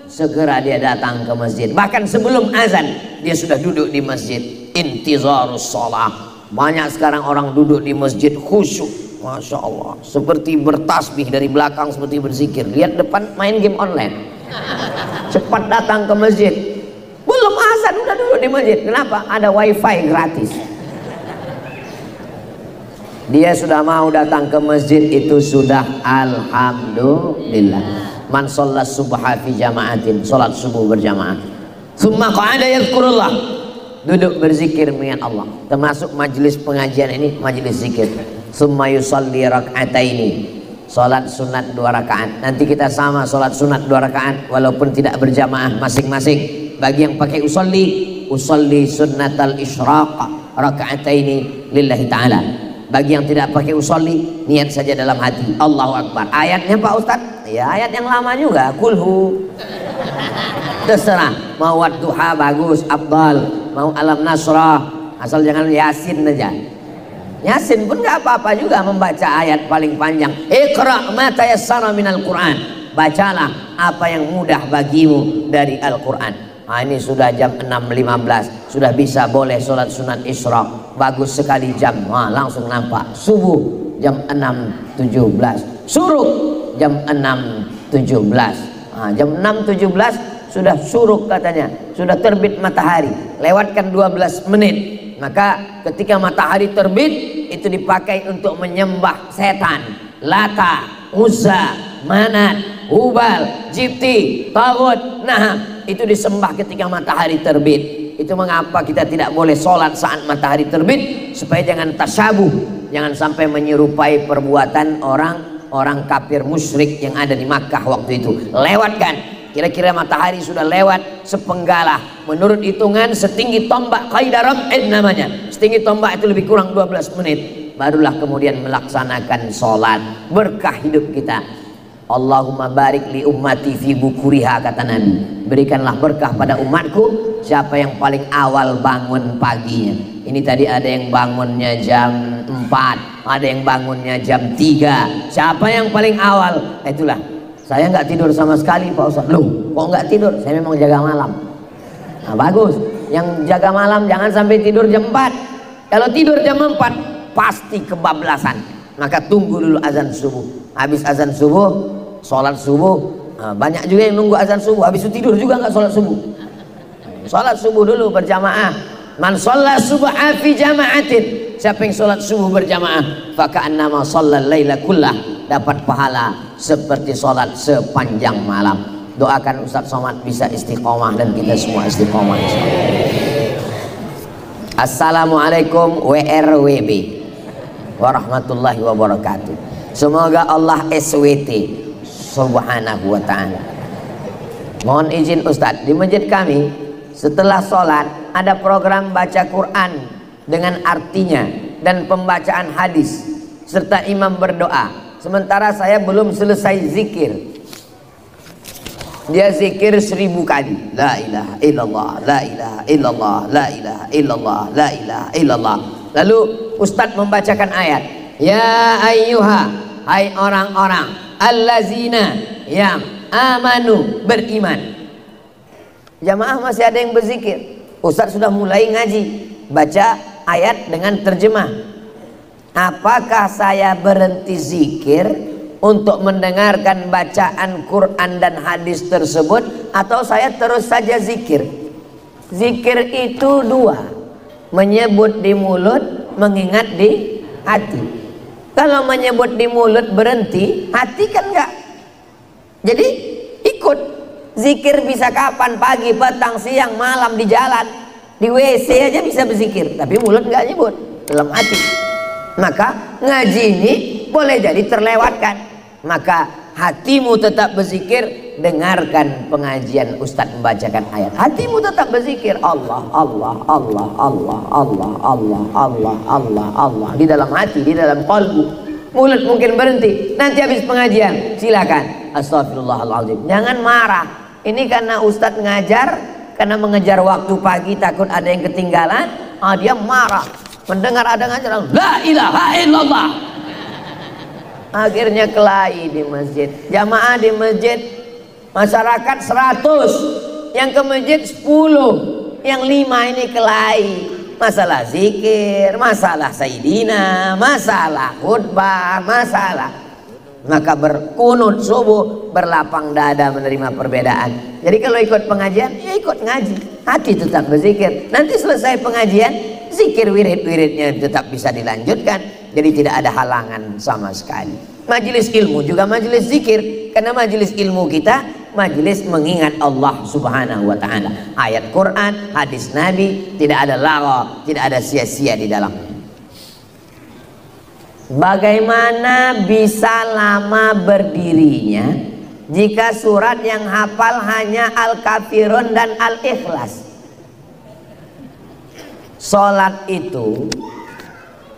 Speaker 1: segera dia datang ke masjid. Bahkan sebelum azan dia sudah duduk di masjid, intizarus shalah. Banyak sekarang orang duduk di masjid khusyuk, masya Allah, seperti bertasbih dari belakang, seperti berzikir. Lihat depan main game online. Cepat datang ke masjid. Belum azan udah duduk di masjid. Kenapa? Ada wifi gratis. Dia sudah mau datang ke masjid, itu sudah alhamdulillah. Man shollas subha fi jama'atin, sholat subuh berjamaah. Tsumma qa'ada yadhkurullah, duduk berzikir mengingat Allah. Termasuk majelis pengajian ini majelis zikir. Tsumma yusalli rak'ataini, sholat sunat 2 rakaat. Nanti kita sama sholat sunat 2 rakaat walaupun tidak berjamaah masing-masing. Bagi yang pakai usolli sunnatal isyraq raka'ataini lillahi ta'ala. Bagi yang tidak pakai usolli, niat saja dalam hati, Allahu Akbar. Ayatnya Pak Ustadz, ya ayat yang lama juga, kulhu. Terserah, mau wadduha bagus, abdal, mau alam nasrah, asal jangan yasin aja. Yasin pun nggak apa-apa juga membaca ayat paling panjang. Iqra' ma tayassara minal Qur'an, bacalah apa yang mudah bagimu dari Al-Quran. Nah, ini sudah jam 6.15, sudah bisa boleh sholat sunat isyraq. Bagus sekali jam, nah, langsung nampak. Subuh jam 6.17, suruk jam 6.17. Nah, jam 6.17 sudah suruk katanya, sudah terbit matahari. Lewatkan 12 menit. Maka ketika matahari terbit, itu dipakai untuk menyembah setan, Lata, Uzza, Manat, Hubal, Jibti, Taghut. Nah, itu disembah ketika matahari terbit. Itu mengapa kita tidak boleh sholat saat matahari terbit, supaya jangan tasyabuh, jangan sampai menyerupai perbuatan orang kafir musyrik yang ada di Makkah waktu itu. Lewatkan. kira-kira matahari sudah lewat sepenggalah. Menurut hitungan setinggi tombak, qaidah rab'in namanya. Setinggi tombak itu lebih kurang 12 menit. Barulah kemudian melaksanakan sholat. Berkah hidup kita. Allahumma barik li ummati fi bukuriha, kata Nabi. Berikanlah berkah pada umatku. Siapa yang paling awal bangun paginya. Ini tadi ada yang bangunnya jam 4, ada yang bangunnya jam 3. Siapa yang paling awal? Itulah. Saya nggak tidur sama sekali Pak Ustaz. Loh, kok nggak tidur? Saya memang jaga malam. Nah bagus. Yang jaga malam jangan sampai tidur jam 4. Kalau tidur jam 4 pasti kebablasan. Maka tunggu dulu azan subuh. Habis azan subuh, sholat subuh. Nah, banyak juga yang nunggu azan subuh. Habis itu tidur juga nggak sholat subuh. Sholat subuh dulu berjamaah. Man sholat subuh fi jama'atin. Siapa yang sholat subuh berjamaah, faka'annama shallal laila kullah, dapat pahala seperti sholat sepanjang malam. Doakan Ustaz Somad bisa istiqomah dan kita semua istiqomah insyaallah. Assalamualaikum WRWB warahmatullahi wabarakatuh. Semoga Allah SWT subhanahu wa ta'ala. Mohon izin Ustaz, di masjid kami setelah sholat ada program baca Quran dengan artinya dan pembacaan hadis serta imam berdoa. Sementara saya belum selesai zikir. Dia zikir 1000 kali. La ilaha illallah, la ilaha illallah, la ilaha illallah, la ilaha illallah. Lalu Ustadz membacakan ayat. Ya ayyuha, hai orang-orang allazina yang amanu, beriman. Jamaah masih ada yang berzikir. Ustadz sudah mulai ngaji, baca ayat dengan terjemah. Apakah saya berhenti zikir untuk mendengarkan bacaan Quran dan hadis tersebut, atau saya terus saja zikir? Zikir itu dua, menyebut di mulut, mengingat di hati. Kalau menyebut di mulut berhenti, hati kan enggak. Jadi ikut zikir bisa kapan, pagi, petang, siang, malam, di jalan, di WC aja bisa berzikir, tapi mulut nggak nyebut, dalam hati. Maka ngaji ini boleh jadi terlewatkan. Maka hatimu tetap berzikir, dengarkan pengajian Ustadz membacakan ayat. Hatimu tetap berzikir Allah, Allah, Allah, Allah, Allah, Allah, Allah, Allah, Allah, di dalam hati, di dalam qalbu. Mulut mungkin berhenti. Nanti habis pengajian silakan astagfirullahaladzim. Jangan marah. Ini karena Ustadz ngajar, karena mengejar waktu pagi takut ada yang ketinggalan, dia marah. Mendengar ada ngajar, la ilaha illallah. Akhirnya kelahi di masjid. Jamaah di masjid, masyarakat 100, yang ke masjid 10, yang 5 ini kelahi. Masalah zikir, masalah sayyidina, masalah khutbah, masalah. Maka berkunut subuh, berlapang dada menerima perbedaan. Jadi kalau ikut pengajian, ya ikut ngaji, hati tetap berzikir. Nanti selesai pengajian, zikir wirid-wiridnya tetap bisa dilanjutkan. Jadi tidak ada halangan sama sekali. Majelis ilmu juga majelis zikir, karena majelis ilmu kita majelis mengingat Allah subhanahu wa ta'ala. Ayat Quran, hadis Nabi, tidak ada lagha, tidak ada sia-sia di dalamnya. Bagaimana bisa lama berdirinya jika surat yang hafal hanya Al-Kafirun dan Al-Ikhlas? Sholat itu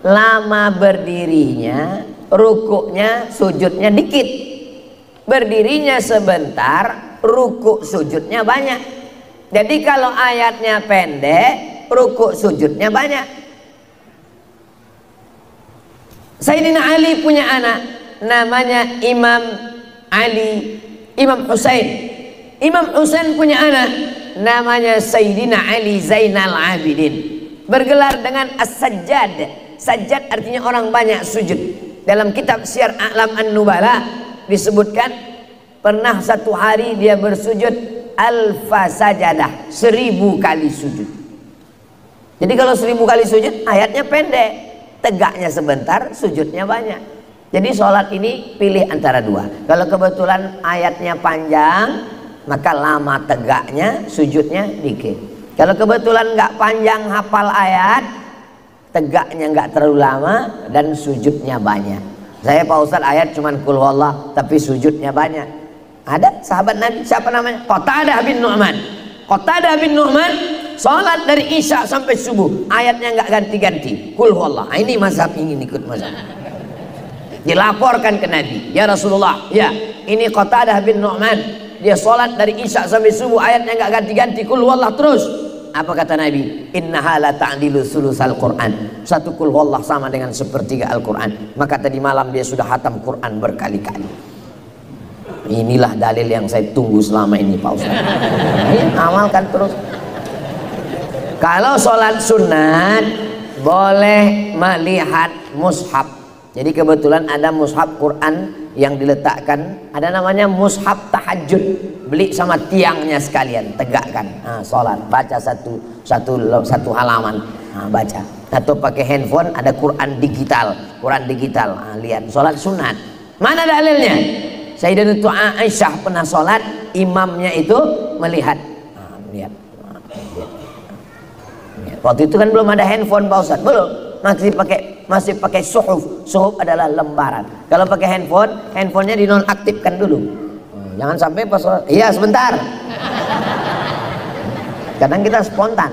Speaker 1: lama berdirinya, rukuknya, sujudnya dikit. Berdirinya sebentar, rukuk sujudnya banyak. Jadi kalau ayatnya pendek, rukuk sujudnya banyak. Sayyidina Ali punya anak namanya Imam Ali, Imam Husain. Imam Husain punya anak namanya Sayyidina Ali Zainal Abidin, bergelar dengan As-Sajjad. Sajjad artinya orang banyak sujud. Dalam kitab Syiar A'lam An-Nubala disebutkan pernah satu hari dia bersujud alfa sajadah, 1000 kali sujud. Jadi kalau 1000 kali sujud, ayatnya pendek, tegaknya sebentar, sujudnya banyak. Jadi sholat ini pilih antara dua. Kalau kebetulan ayatnya panjang, maka lama tegaknya, sujudnya dikit. Kalau kebetulan nggak panjang hafal ayat, tegaknya nggak terlalu lama dan sujudnya banyak. Saya Pak Ustadz ayat cuman kul wallah, tapi sujudnya banyak. Ada sahabat Nabi, siapa namanya? Qatadah bin Nu'man. Qatadah bin Nu'man sholat dari isya sampai subuh, ayatnya nggak ganti-ganti. Qul huwallah. Ini mazhab, ingin ikut mazhab. Dilaporkan ke Nabi, ya Rasulullah, ya ini Qatadah bin Nu'man, dia sholat dari isya sampai subuh, ayatnya nggak ganti-ganti, qul huwallah terus. Apa kata Nabi? Innaha la ta'dilu sulusal Quran. Satu qul huwallah sama dengan sepertiga Al-Quran. Maka tadi malam dia sudah hatam Quran berkali-kali. Inilah dalil yang saya tunggu selama ini, Pak Ustaz. Amalkan terus. Kalau sholat sunat boleh melihat mushaf. Jadi kebetulan ada mushaf Quran yang diletakkan, ada namanya mushaf tahajud. Beli sama tiangnya sekalian, tegakkan. Nah, sholat, baca satu halaman, nah, baca. Atau pakai handphone ada Quran digital, Nah, lihat sholat sunat. Mana dalilnya? Sayyidatuna Aisyah pernah sholat, imamnya itu melihat. Nah, lihat. Waktu itu kan belum ada handphone, Pak Ustaz, belum. Masih pakai suhuf. Suhuf adalah lembaran. Kalau pakai handphone, handphonenya dinonaktifkan dulu. Jangan sampai pas sholat, iya sebentar. Kadang kita spontan,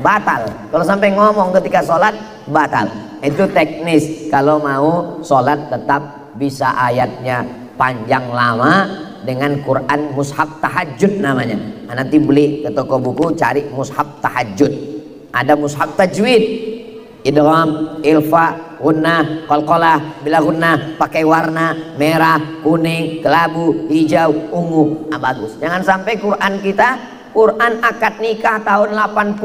Speaker 1: batal. Kalau sampai ngomong ketika sholat, batal. Itu teknis. Kalau mau sholat tetap bisa ayatnya panjang lama dengan Quran mushaf tahajud namanya. Nah, nanti beli ke toko buku, cari mushaf tahajud. Ada mushaf tajwid, idgham, ilfa, gunnah, qalqalah, bila gunnah, pakai warna merah, kuning, kelabu, hijau, ungu. Nah, bagus. Jangan sampai Quran kita, Quran akad nikah tahun 80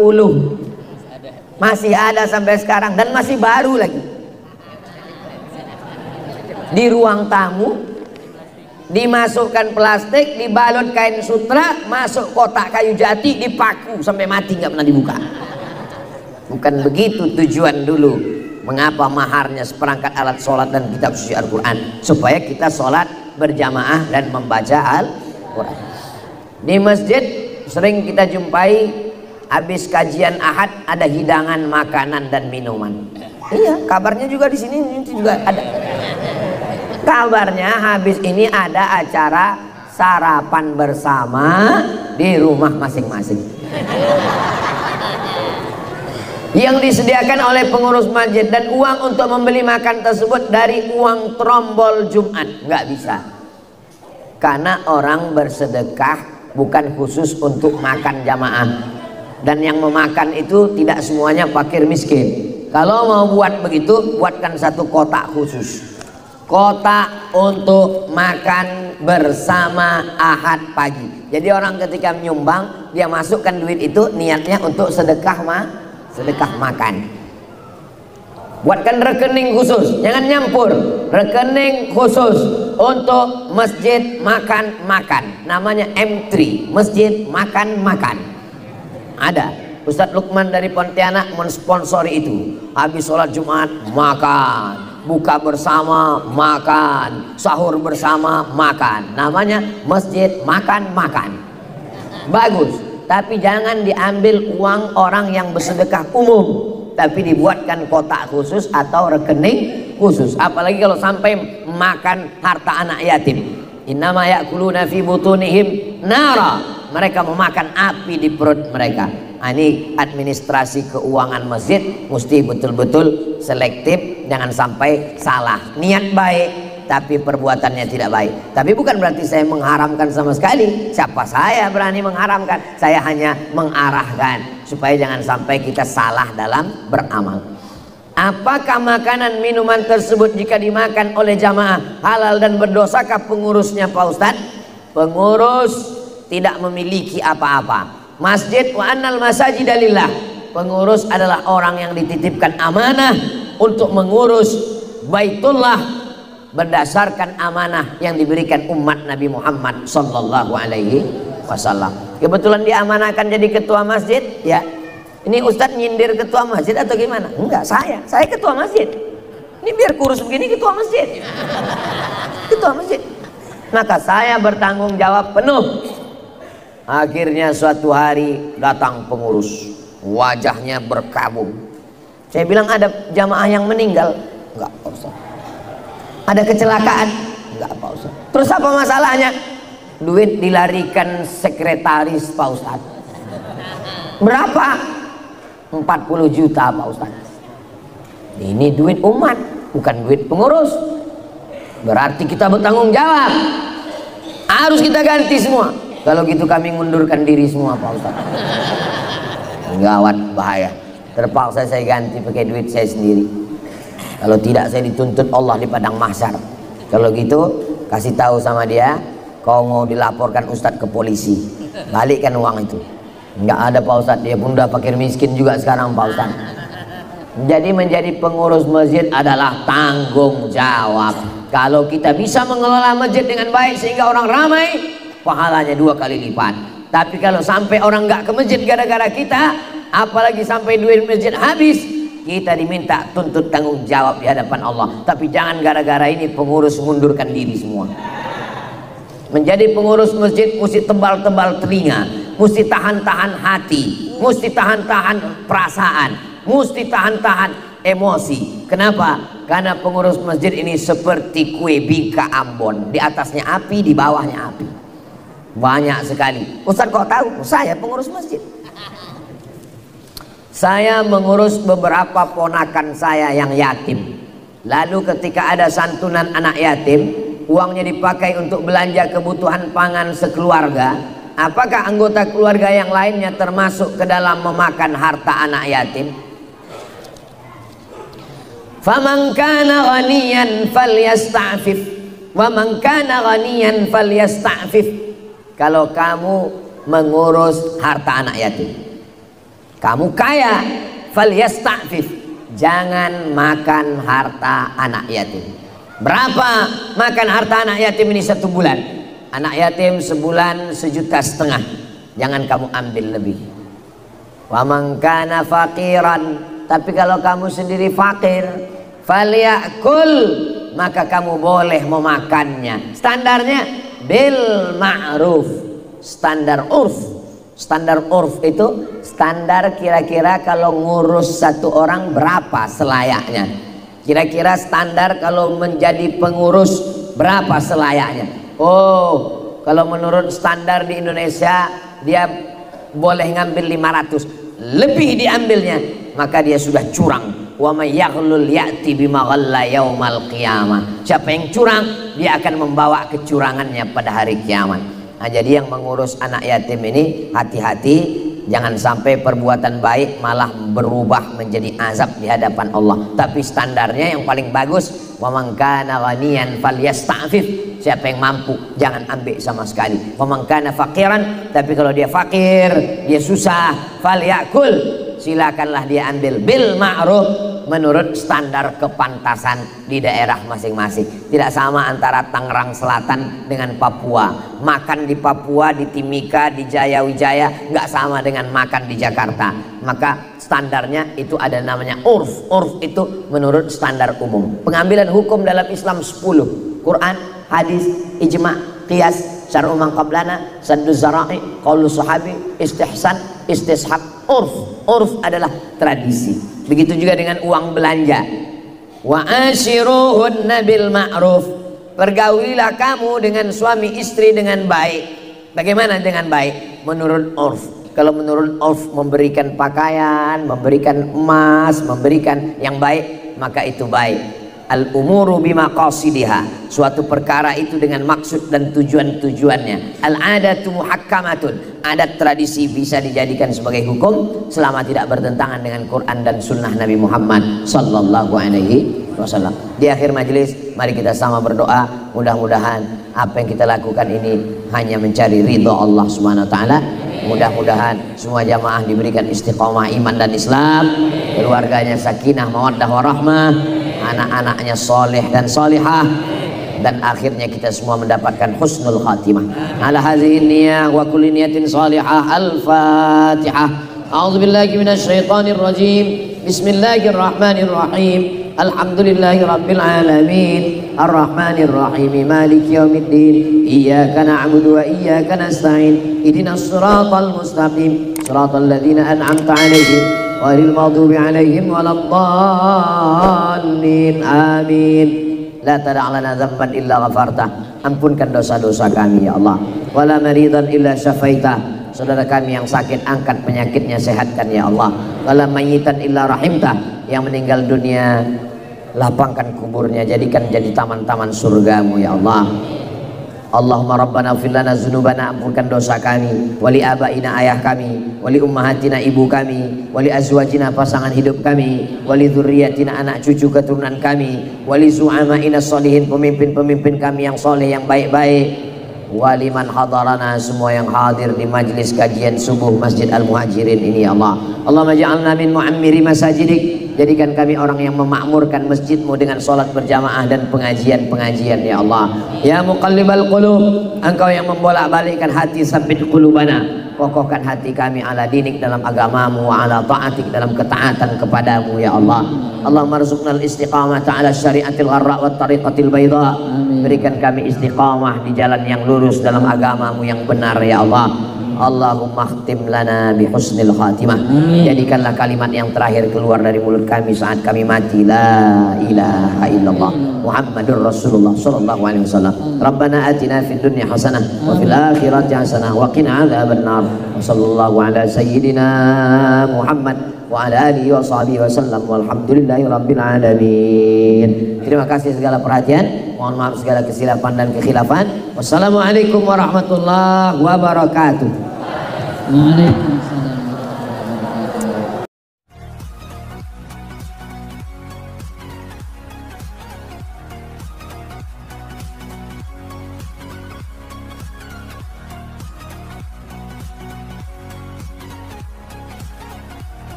Speaker 1: masih ada sampai sekarang dan masih baru lagi. Di ruang tamu dimasukkan plastik, dibalut kain sutra, masuk kotak kayu jati, dipaku sampai mati, nggak pernah dibuka. Bukan begitu tujuan dulu. Mengapa maharnya seperangkat alat sholat dan kitab suci Al-Quran? Supaya kita sholat berjamaah dan membaca Al-Quran. Di masjid sering kita jumpai habis kajian Ahad ada hidangan makanan dan minuman. Iya, kabarnya juga di sini juga ada. Kabarnya habis ini ada acara sarapan bersama di rumah masing-masing. Yang disediakan oleh pengurus masjid, dan uang untuk membeli makan tersebut dari uang trombol Jumat. Nggak bisa, karena orang bersedekah bukan khusus untuk makan jamaah, dan yang memakan itu tidak semuanya fakir miskin. Kalau mau buat begitu, buatkan satu kotak khusus, kotak untuk makan bersama Ahad pagi. Jadi orang ketika menyumbang, dia masukkan duit itu, niatnya untuk sedekah makan. Buatkan rekening khusus, jangan nyampur. Rekening khusus untuk masjid makan-makan, namanya M3, masjid makan-makan. Ada Ustadz Lukman dari Pontianak mensponsori itu. Habis sholat Jumat makan, buka bersama makan, sahur bersama makan, namanya masjid makan-makan. Bagus. Tapi jangan diambil uang orang yang bersedekah umum, tapi dibuatkan kotak khusus atau rekening khusus. Apalagi kalau sampai makan harta anak yatim. Innama ya'kuluna fi butunihim nara. Mereka memakan api di perut mereka. Nah, ini administrasi keuangan masjid mesti betul-betul selektif, jangan sampai salah. Niat baik tapi perbuatannya tidak baik. Tapi bukan berarti saya mengharamkan sama sekali. Siapa saya berani mengharamkan? Saya hanya mengarahkan supaya jangan sampai kita salah dalam beramal. Apakah makanan minuman tersebut jika dimakan oleh jamaah halal dan berdosakah pengurusnya, Pak Ustadz? Pengurus tidak memiliki apa-apa. Masjid wa annal masajida lillah. Pengurus adalah orang yang dititipkan amanah untuk mengurus Baitullah berdasarkan amanah yang diberikan umat Nabi Muhammad sallallahu alaihi wasallam. Kebetulan diamanahkan jadi ketua masjid, ya. Ini Ustadz nyindir ketua masjid atau gimana? Enggak, saya ketua masjid. Ini biar kurus begini ketua masjid. Ketua masjid. Maka saya bertanggung jawab penuh. Akhirnya suatu hari datang pengurus, wajahnya berkabung. Saya bilang, ada jamaah yang meninggal? Enggak, Pak Ustadz. Ada kecelakaan? Enggak, Pak Ustadz. Terus apa masalahnya? duit dilarikan sekretaris Pak Ustadz. Berapa? 40 juta Pak Ustadz. Ini duit umat, bukan duit pengurus. Berarti kita bertanggung jawab. Harus kita ganti semua. Kalau gitu kami ngundurkan diri semua Pak Ustadz. Gawat, bahaya. Terpaksa saya ganti pakai duit saya sendiri. Kalau tidak saya dituntut Allah di padang mahsyar. Kalau gitu kasih tahu sama dia, kau mau dilaporkan Ustadz ke polisi, balikkan uang itu. Nggak ada Pak Ustadz, dia pun udah fakir miskin juga sekarang Pak Ustadz. Jadi menjadi pengurus masjid adalah tanggung jawab. Kalau kita bisa mengelola masjid dengan baik sehingga orang ramai, pahalanya 2 kali lipat. Tapi kalau sampai orang nggak ke masjid gara-gara kita, apalagi sampai duit masjid habis, kita diminta tuntut tanggung jawab di hadapan Allah. Tapi jangan gara-gara ini pengurus mundurkan diri semua. Menjadi pengurus masjid mesti tebal-tebal telinga, mesti tahan-tahan hati, mesti tahan-tahan perasaan, mesti tahan-tahan emosi. Kenapa? Karena pengurus masjid ini seperti kue bingka Ambon, di atasnya api, di bawahnya api. Banyak sekali. Ustaz kok tahu? Saya pengurus masjid. Saya mengurus beberapa ponakan saya yang yatim. Lalu ketika ada santunan anak yatim, uangnya dipakai untuk belanja kebutuhan pangan sekeluarga. Apakah anggota keluarga yang lainnya termasuk ke dalam memakan harta anak yatim? Faman kana ghaniyan falyasta'fif wa man kana ghaniyan falyasta'fif. Kalau kamu mengurus harta anak yatim, kamu kaya, falyasta'fif, jangan makan harta anak yatim. Berapa makan harta anak yatim ini 1 bulan? Anak yatim sebulan 1,5 juta, jangan kamu ambil lebih. Wa man kana faqiran, tapi kalau kamu sendiri fakir, falyakul, maka kamu boleh memakannya. Standarnya bil ma'ruf, standar urf. Standar urf itu standar kira-kira kalau ngurus 1 orang berapa selayaknya. Kira-kira standar kalau menjadi pengurus berapa selayaknya. Oh, kalau menurut standar di Indonesia dia boleh ngambil 500, lebih diambilnya maka dia sudah curang. Wa may yaghlul ya'ti bima ghalla yaumal qiyamah. Siapa yang curang, dia akan membawa kecurangannya pada hari kiamat. Nah, jadi yang mengurus anak yatim ini hati-hati, jangan sampai perbuatan baik malah berubah menjadi azab di hadapan Allah. Tapi standarnya yang paling bagus, wa man kana ghaniyan falyasta'fif. Siapa yang mampu jangan ambil sama sekali. Wa man kana faqiran, tapi kalau dia fakir, dia susah, falyakul, silakanlah dia ambil bil ma'ruf, menurut standar kepantasan di daerah masing-masing. Tidak sama antara Tangerang Selatan dengan Papua. Makan di Papua, di Timika, di Jayawijaya nggak sama dengan makan di Jakarta. Maka standarnya itu ada namanya urf. Urf itu menurut standar umum. Pengambilan hukum dalam Islam 10. Quran, hadis, ijma', qiyas, syar'u man qablana, saddu zara'i, qaulu sahabi, istihsan, istishab. Urf. Urf adalah tradisi. Begitu juga dengan uang belanja. Wa ashiruhunna bil ma'ruf. Pergaulilah kamu dengan suami istri dengan baik. Bagaimana dengan baik? Menurut urf. Kalau menurut urf memberikan pakaian, memberikan emas, memberikan yang baik, maka itu baik. Al-umuru bimaqasidiha, suatu perkara itu dengan maksud dan tujuan-tujuannya. Al-adatu muhakkamatun, adat tradisi bisa dijadikan sebagai hukum selama tidak bertentangan dengan Quran dan sunnah Nabi Muhammad sallallahu alaihi wasallam. Di akhir majelis, mari kita sama berdoa, mudah-mudahan apa yang kita lakukan ini hanya mencari ridha Allah Subhanahu wa taala. Mudah-mudahan semua jamaah diberikan istiqomah iman dan Islam, keluarganya sakinah mawaddah warahmah, anak-anaknya soleh dan solihah, dan akhirnya kita semua mendapatkan husnul khatimah. Ala hadhihi niyyah wa kulli niyatin salihah. Al-Fatihah. A'udzubillahi minasyaitonir rajim. Bismillahirrahmanirrahim. Alhamdulillahi rabbil alamin. Ar-Rahmanir Rahim. Maliki yaumiddin. Iyyaka na'budu wa iyyaka nasta'in. Ihdinas siratal mustaqim. Siratal ladzina an'amta 'alaihim ghairil maghdubi 'alaihim waladdallin. Amin. La tada' lana dzamban illa ghafartah. Ampunkan dosa-dosa kami ya Allah. wala maridan illa syafaitah. Saudara kami yang sakit, angkat penyakitnya, sehatkan ya Allah. Wala mayyitan illa rahimtah. Yang meninggal dunia, lapangkan kuburnya, jadikan jadi taman-taman surgamu ya Allah. Allahumma rabbana ighfir lana dzunubana, ampunkan dosa kami, wali abaina, ayah kami, wali ummahatina, ibu kami, wali azwajina, pasangan hidup kami, wali dzurriyyatina, anak cucu keturunan kami, wali zu'amaina sholihin, pemimpin-pemimpin kami yang soleh, yang baik-baik, wali man hadarana, semua yang hadir di majlis kajian subuh Masjid Al-Muhajirin ini ya Allah. Allahumma ja'alna min mu'ammiri masajidik, jadikan kami orang yang memakmurkan masjidmu dengan sholat berjamaah dan pengajian-pengajian ya Allah. Ya muqallibal qulub, engkau yang membolak-balikkan hati, sabbit qulubana, kokohkan hati kami ala dinik, dalam agamamu, wa ala ta'atik, dalam ketaatan kepadamu ya Allah. Allahumma rzuqnal istiqamata ala syariatil gharra wa tariqatil bayda, berikan kami istiqamah di jalan yang lurus dalam agamamu yang benar ya Allah. Allahumma khtim lana bi husnil khatimah, jadikanlah kalimat yang terakhir keluar dari mulut kami saat kami mati, la ilaha illallah Muhammadur Rasulullah sallallahu alaihi wasallam. Rabbana atina fid dunya hasanah wa fil akhirati hasanah wa qina adzabannar. Wa sallallahu ala sayyidina Muhammad wa ala alihi wa sahbihi wasallam, walhamdulillahi rabbil alamin. Terima kasih segala perhatian, mohon maaf segala kesilapan dan kekhilafan. Wassalamualaikum warahmatullahi wabarakatuh.
Speaker 2: Waalaikumsalam.